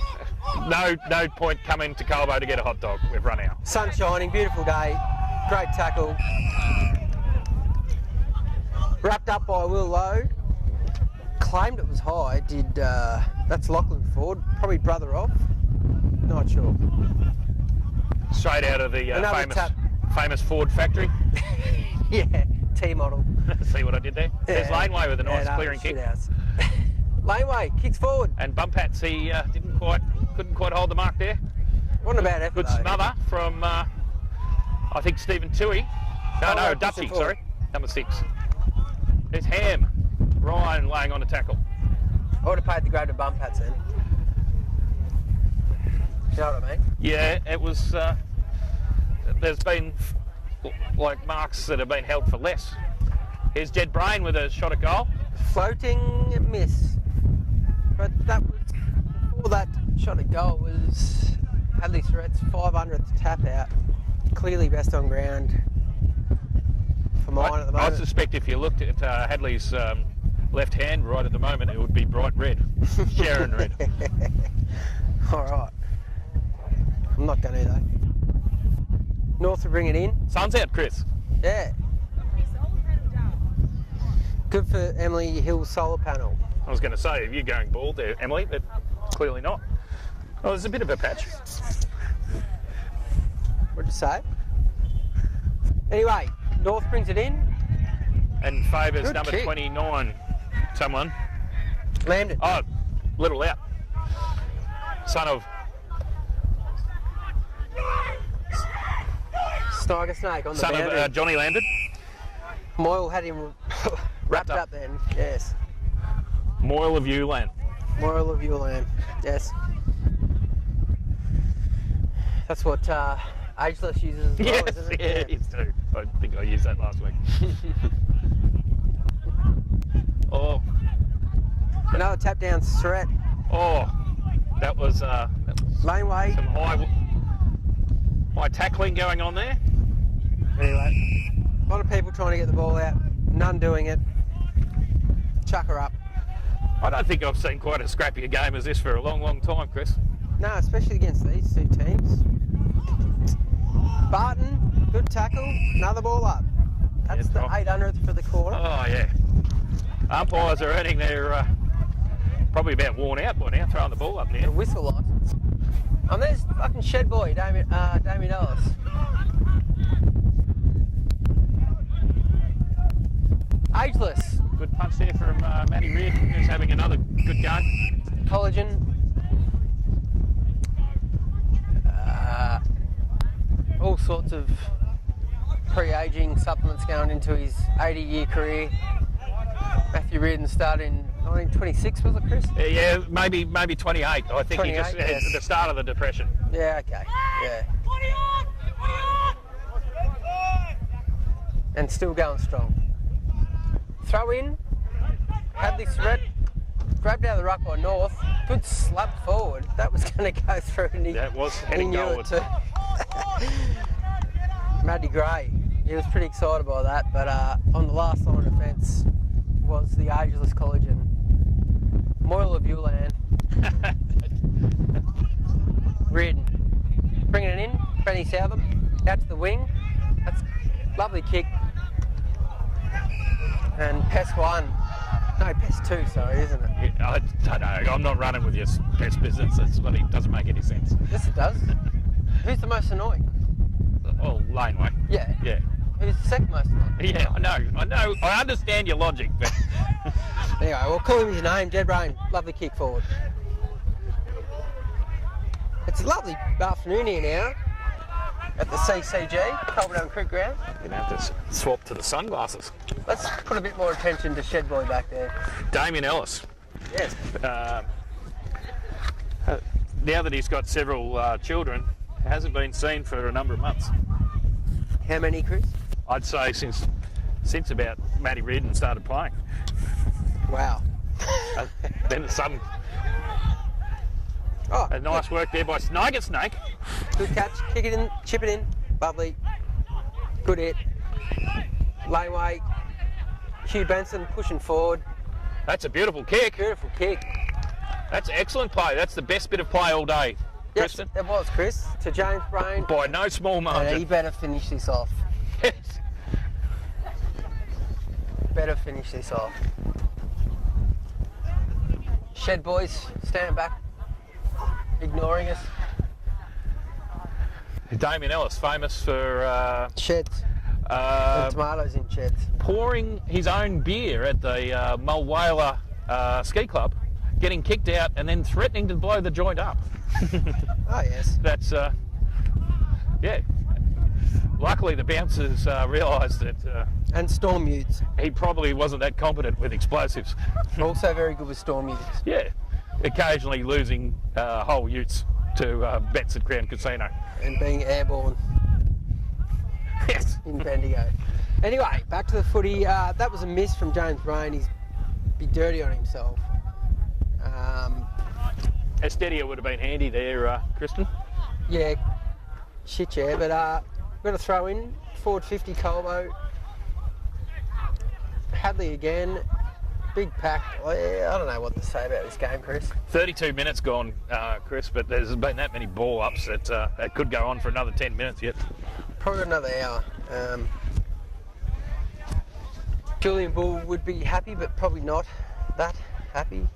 [SPEAKER 2] no point coming to Colbo to get a hot dog. We've run out.
[SPEAKER 1] Sun shining, beautiful day. Great tackle. Wrapped up by Will Lowe. Claimed it was high. That's Lachlan Ford, probably brother of. Not sure.
[SPEAKER 2] Straight out of the famous Ford factory.
[SPEAKER 1] Yeah, T model.
[SPEAKER 2] See what I did there? There's Laneway with a nice clearing kick.
[SPEAKER 1] Laneway kicks forward.
[SPEAKER 2] And Bumpats, he couldn't quite hold the mark there.
[SPEAKER 1] What about effort?
[SPEAKER 2] Good smother from I think Stephen Toohey. No, Dutchy, sorry. Number 6. There's Ham. Ryan laying on a tackle.
[SPEAKER 1] I would have paid the grade to Bumpats then. You know what I mean?
[SPEAKER 2] Yeah, it was. There's been like marks that have been held for less. Here's Jed Brain with a shot at goal.
[SPEAKER 1] Floating miss. But that was before that shot at goal was Hadley Surrett's 500th tap out. Clearly best on ground for mine at the moment.
[SPEAKER 2] I suspect if you looked at Hadley's left hand right at the moment, it would be bright red, Sharon red.
[SPEAKER 1] All right. I'm not going to though. North will bring it in.
[SPEAKER 2] Sun's out, Chris.
[SPEAKER 1] Yeah. Good for Emily Hill's solar panel.
[SPEAKER 2] I was going to say, are you going bald there, Emily? But clearly not. Oh, there's a bit of a patch.
[SPEAKER 1] What'd you say? Anyway, North brings it in.
[SPEAKER 2] And favours
[SPEAKER 1] Good
[SPEAKER 2] number
[SPEAKER 1] kick.
[SPEAKER 2] 29. Someone.
[SPEAKER 1] Landed.
[SPEAKER 2] Oh, little out. Son of...
[SPEAKER 1] Sniger Snake on the
[SPEAKER 2] Son
[SPEAKER 1] boundary.
[SPEAKER 2] of Johnny Landed.
[SPEAKER 1] Moyle had him wrapped up then. Yes.
[SPEAKER 2] Moyle of Ulan.
[SPEAKER 1] Moral of your land. Yes. That's what Ageless uses as well,
[SPEAKER 2] Yes,
[SPEAKER 1] isn't it?
[SPEAKER 2] yeah, it is too. I think I used that last week. Oh,
[SPEAKER 1] Another tap down Surrett.
[SPEAKER 2] oh, that was
[SPEAKER 1] Laneway.
[SPEAKER 2] some high tackling going on there.
[SPEAKER 1] Anyway, a lot of people trying to get the ball out. None doing it. Chuck her up.
[SPEAKER 2] I don't think I've seen quite as scrappy a game as this for a long, long time, Chris.
[SPEAKER 1] No, especially against these two teams. Barton, good tackle. Another ball up. That's the 800th for the quarter.
[SPEAKER 2] Oh, yeah. Umpires are earning their probably about worn out by now, throwing the ball up
[SPEAKER 1] A
[SPEAKER 2] now.
[SPEAKER 1] whistle license. And there's fucking shed boy, Damien Ellis. Ageless.
[SPEAKER 2] Good punch there from Matty Reid, who's having another good game.
[SPEAKER 1] Collagen. All sorts of pre-aging supplements going into his 80-year career. Matthew Reardon started in 1926, was it, Chris?
[SPEAKER 2] Yeah, maybe 28. I think
[SPEAKER 1] 28,
[SPEAKER 2] he just
[SPEAKER 1] yes.
[SPEAKER 2] at the start of the Depression.
[SPEAKER 1] Yeah, okay. Yeah. and still going strong. Throw in, had this threat, grabbed out of the ruck by North, good slap forward. That was going to go through, and he,
[SPEAKER 2] That was
[SPEAKER 1] he
[SPEAKER 2] heading
[SPEAKER 1] knew
[SPEAKER 2] goalward.
[SPEAKER 1] it too. Matty Gray, he was pretty excited by that, but on the last line of defence was the ageless College and Moyle of Ulan. Reardon bringing it in, Benny Southam out to the wing. That's a lovely kick. And Pest 1, no, Pest 2, sorry, isn't it?
[SPEAKER 2] I don't know. I'm not running with your pest business. That's what it doesn't make any sense.
[SPEAKER 1] Yes, it does. Who's the most annoying?
[SPEAKER 2] Oh, laneway.
[SPEAKER 1] Yeah.
[SPEAKER 2] Yeah.
[SPEAKER 1] Who's the second most annoying?
[SPEAKER 2] Yeah, I know. I understand your logic, but
[SPEAKER 1] Anyway, we'll call him his name, Dead Brain. Lovely kick forward. It's a lovely afternoon here now at the CCG, Colbo Creek Ground.
[SPEAKER 2] you're going to have to swap to the sunglasses.
[SPEAKER 1] Let's put a bit more attention to Shed Boy back there.
[SPEAKER 2] Damien Ellis.
[SPEAKER 1] Yes.
[SPEAKER 2] Now that he's got several children, hasn't been seen for a number of months.
[SPEAKER 1] How many, Chris?
[SPEAKER 2] I'd say since about Matty Reardon started playing.
[SPEAKER 1] Wow.
[SPEAKER 2] Then the sudden,
[SPEAKER 1] Oh,
[SPEAKER 2] a nice work there by Snake.
[SPEAKER 1] good catch. Kick it in, chip it in. Lovely. Good hit. Laneway. Hugh Benson pushing forward.
[SPEAKER 2] That's a beautiful kick.
[SPEAKER 1] Beautiful kick.
[SPEAKER 2] That's excellent play. That's the best bit of play all day,
[SPEAKER 1] Yes,
[SPEAKER 2] Kristen.
[SPEAKER 1] it was, Chris. To James Brain.
[SPEAKER 2] By no small
[SPEAKER 1] And he
[SPEAKER 2] margin.
[SPEAKER 1] better finish this off.
[SPEAKER 2] Yes.
[SPEAKER 1] Better finish this off. Shed Boys stand back, ignoring us.
[SPEAKER 2] Damien Ellis, famous for
[SPEAKER 1] Sheds. And tomatoes in sheds.
[SPEAKER 2] pouring his own beer at the Mulwala Ski Club, getting kicked out and then threatening to blow the joint up.
[SPEAKER 1] Oh, yes.
[SPEAKER 2] That's, yeah. Luckily the bouncers realised that
[SPEAKER 1] And storm utes.
[SPEAKER 2] he probably wasn't that competent with explosives.
[SPEAKER 1] Also very good with storm utes.
[SPEAKER 2] Yeah, occasionally losing whole utes to bets at Crown Casino.
[SPEAKER 1] And being airborne
[SPEAKER 2] Yes.
[SPEAKER 1] in Bendigo. Anyway, back to the footy. That was a miss from James Brain. He's be dirty on himself.
[SPEAKER 2] Estedia would have been handy there, Kristen.
[SPEAKER 1] Yeah, shit, yeah. But we're going to throw in forward 50 Colbo. Hadley again. Big pack. I don't know what to say about this game, Chris.
[SPEAKER 2] 32 minutes gone, Chris, but there's been that many ball ups that it could go on for another 10 minutes yet.
[SPEAKER 1] Probably got another hour. Julian Bull would be happy, but probably not that happy.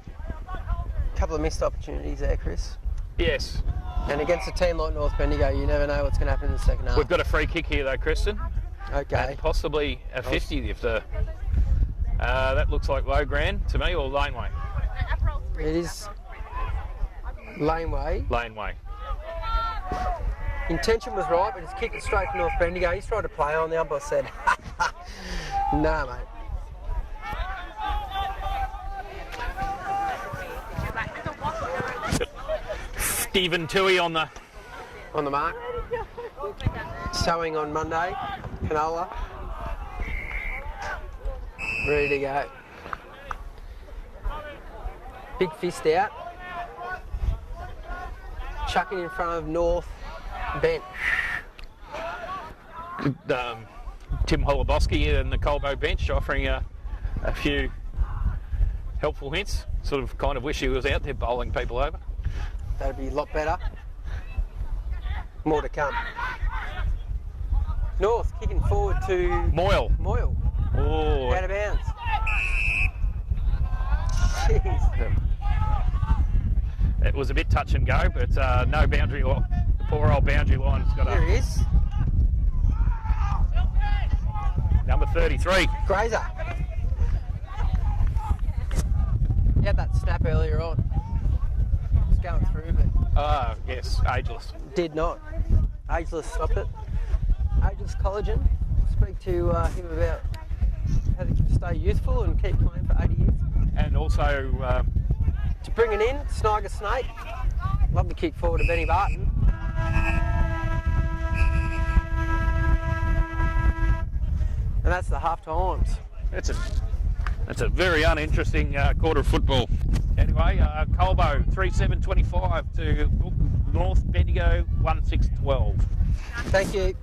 [SPEAKER 1] Couple of missed opportunities there, Chris.
[SPEAKER 2] Yes.
[SPEAKER 1] And against a team like North Bendigo, you never know what's going to happen in the second half.
[SPEAKER 2] We've got a free kick here though, Kristen.
[SPEAKER 1] Okay.
[SPEAKER 2] And possibly a 50 if the... that looks like low grand to me, or laneway?
[SPEAKER 1] It is laneway.
[SPEAKER 2] Laneway.
[SPEAKER 1] Intention was right, but he's kicked it straight to North Bendigo. He's tried to play on. The umpire said, "No, mate."
[SPEAKER 2] Stephen Toohey on the...
[SPEAKER 1] On the mark. Sowing on Monday. Canola. Ready to go. Big fist out. Chucking in front of North bench.
[SPEAKER 2] Tim Holoboski and the Colbo bench offering a few helpful hints. Sort of kind of wish he was out there bowling people over.
[SPEAKER 1] That'd be a lot better. More to come. North kicking forward to
[SPEAKER 2] Moyle.
[SPEAKER 1] Moyle.
[SPEAKER 2] Oh,
[SPEAKER 1] Out of bounds. Jeez.
[SPEAKER 2] it was a bit touch and go, but no boundary line. The poor old boundary line's got
[SPEAKER 1] Here
[SPEAKER 2] a
[SPEAKER 1] he is.
[SPEAKER 2] number 33.
[SPEAKER 1] Grazer. He had that snap earlier on. It's going through, but
[SPEAKER 2] Ah, yes, ageless.
[SPEAKER 1] did not. Ageless stopped it. Ageless Collagen. Speak to him about how to stay youthful and keep playing for 80 years.
[SPEAKER 2] And also,
[SPEAKER 1] To bring it in, Sniger Snake. Love the kick forward to Benny Barton. And that's the half times.
[SPEAKER 2] That's a very uninteresting quarter of football. Anyway, Colbo 3-7-25 to North Bendigo 1-6-12.
[SPEAKER 1] Thank you.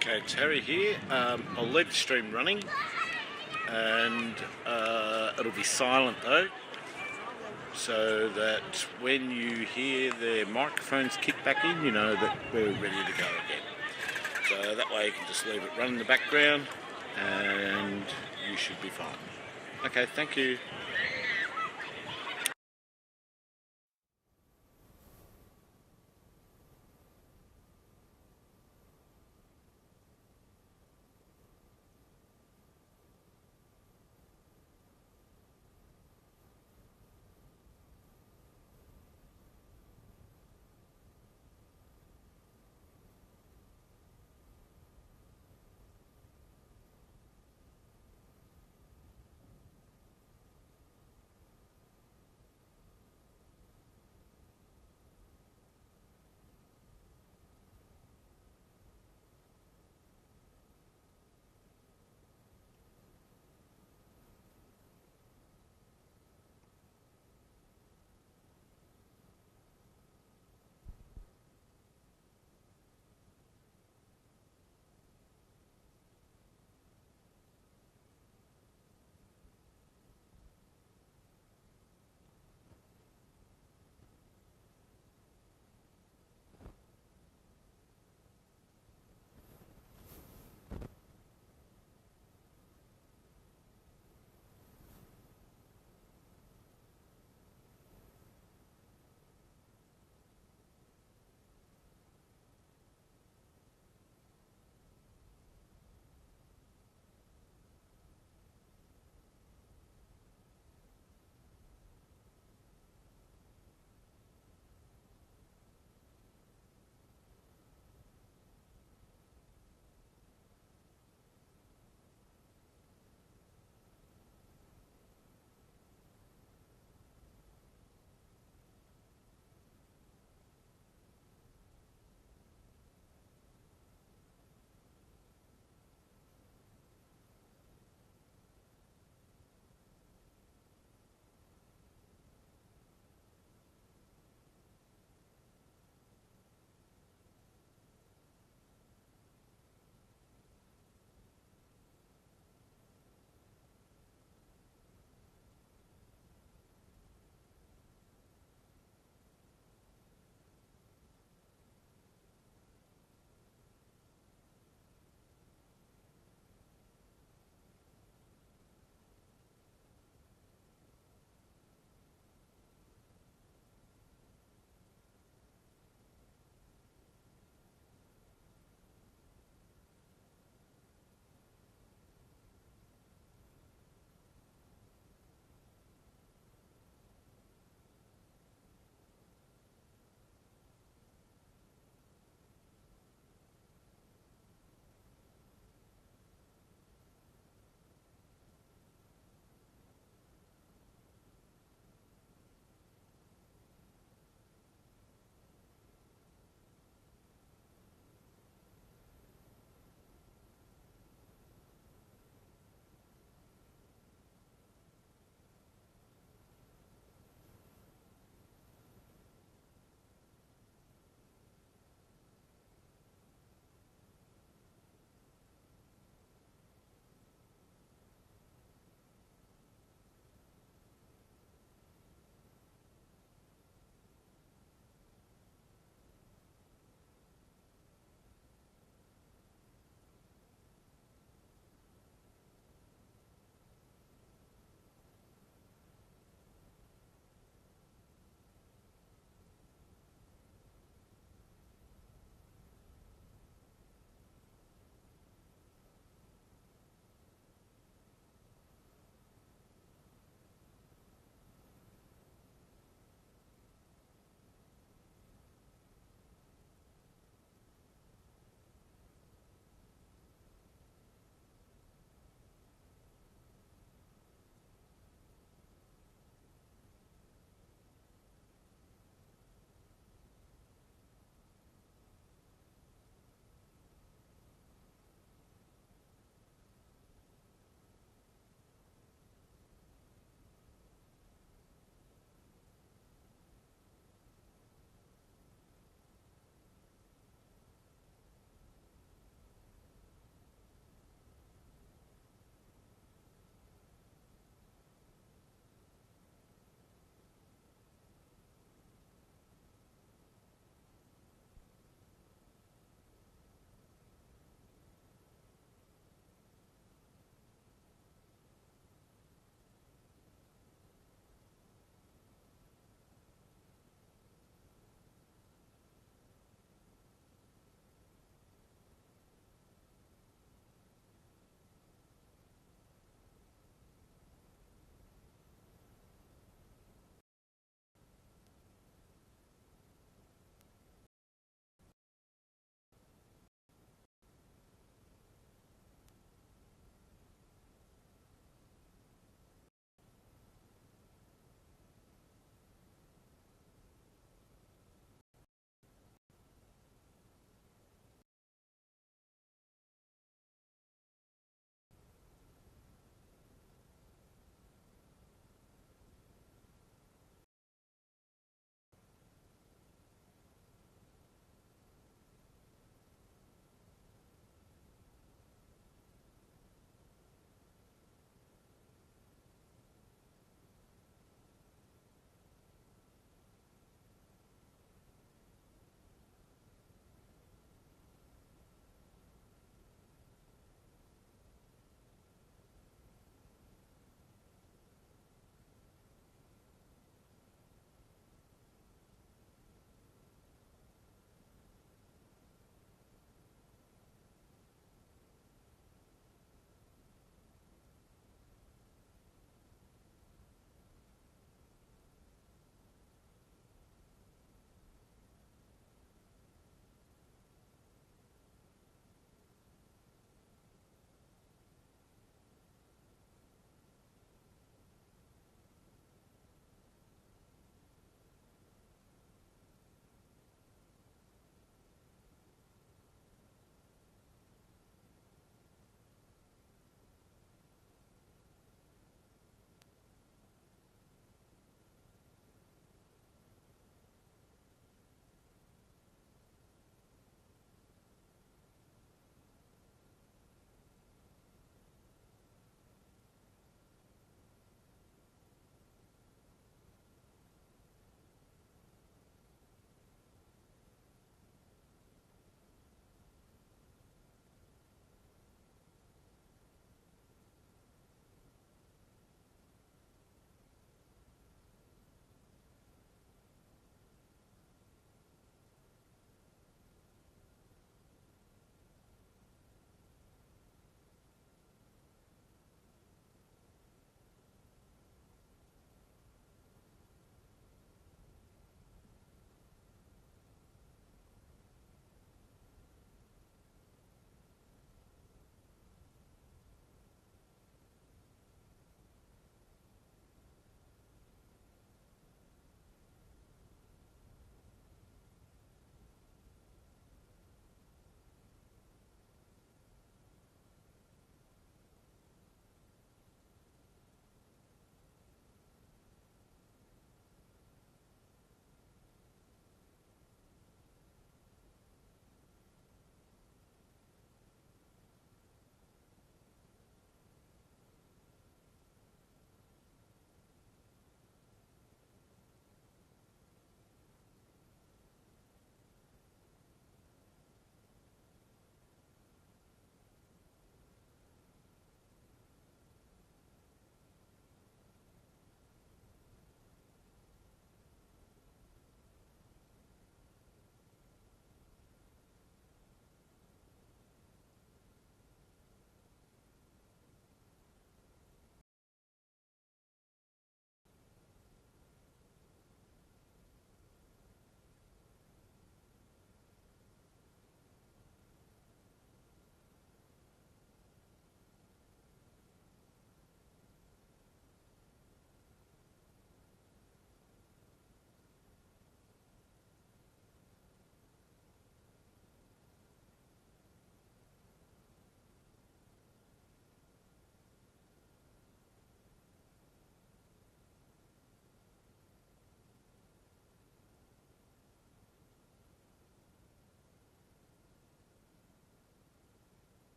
[SPEAKER 3] Okay, it's Harry here. I'll leave the stream running, and it'll be silent though, so that when you hear the microphones kick back in, you know that we're ready to go again. So that way you can just leave it run in the background, and you should be fine. Okay, thank you.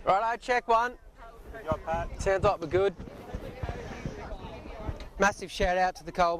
[SPEAKER 1] Righto, check one.
[SPEAKER 4] Good job, Pat.
[SPEAKER 1] Sounds like we're good. Massive shout out to the Colbo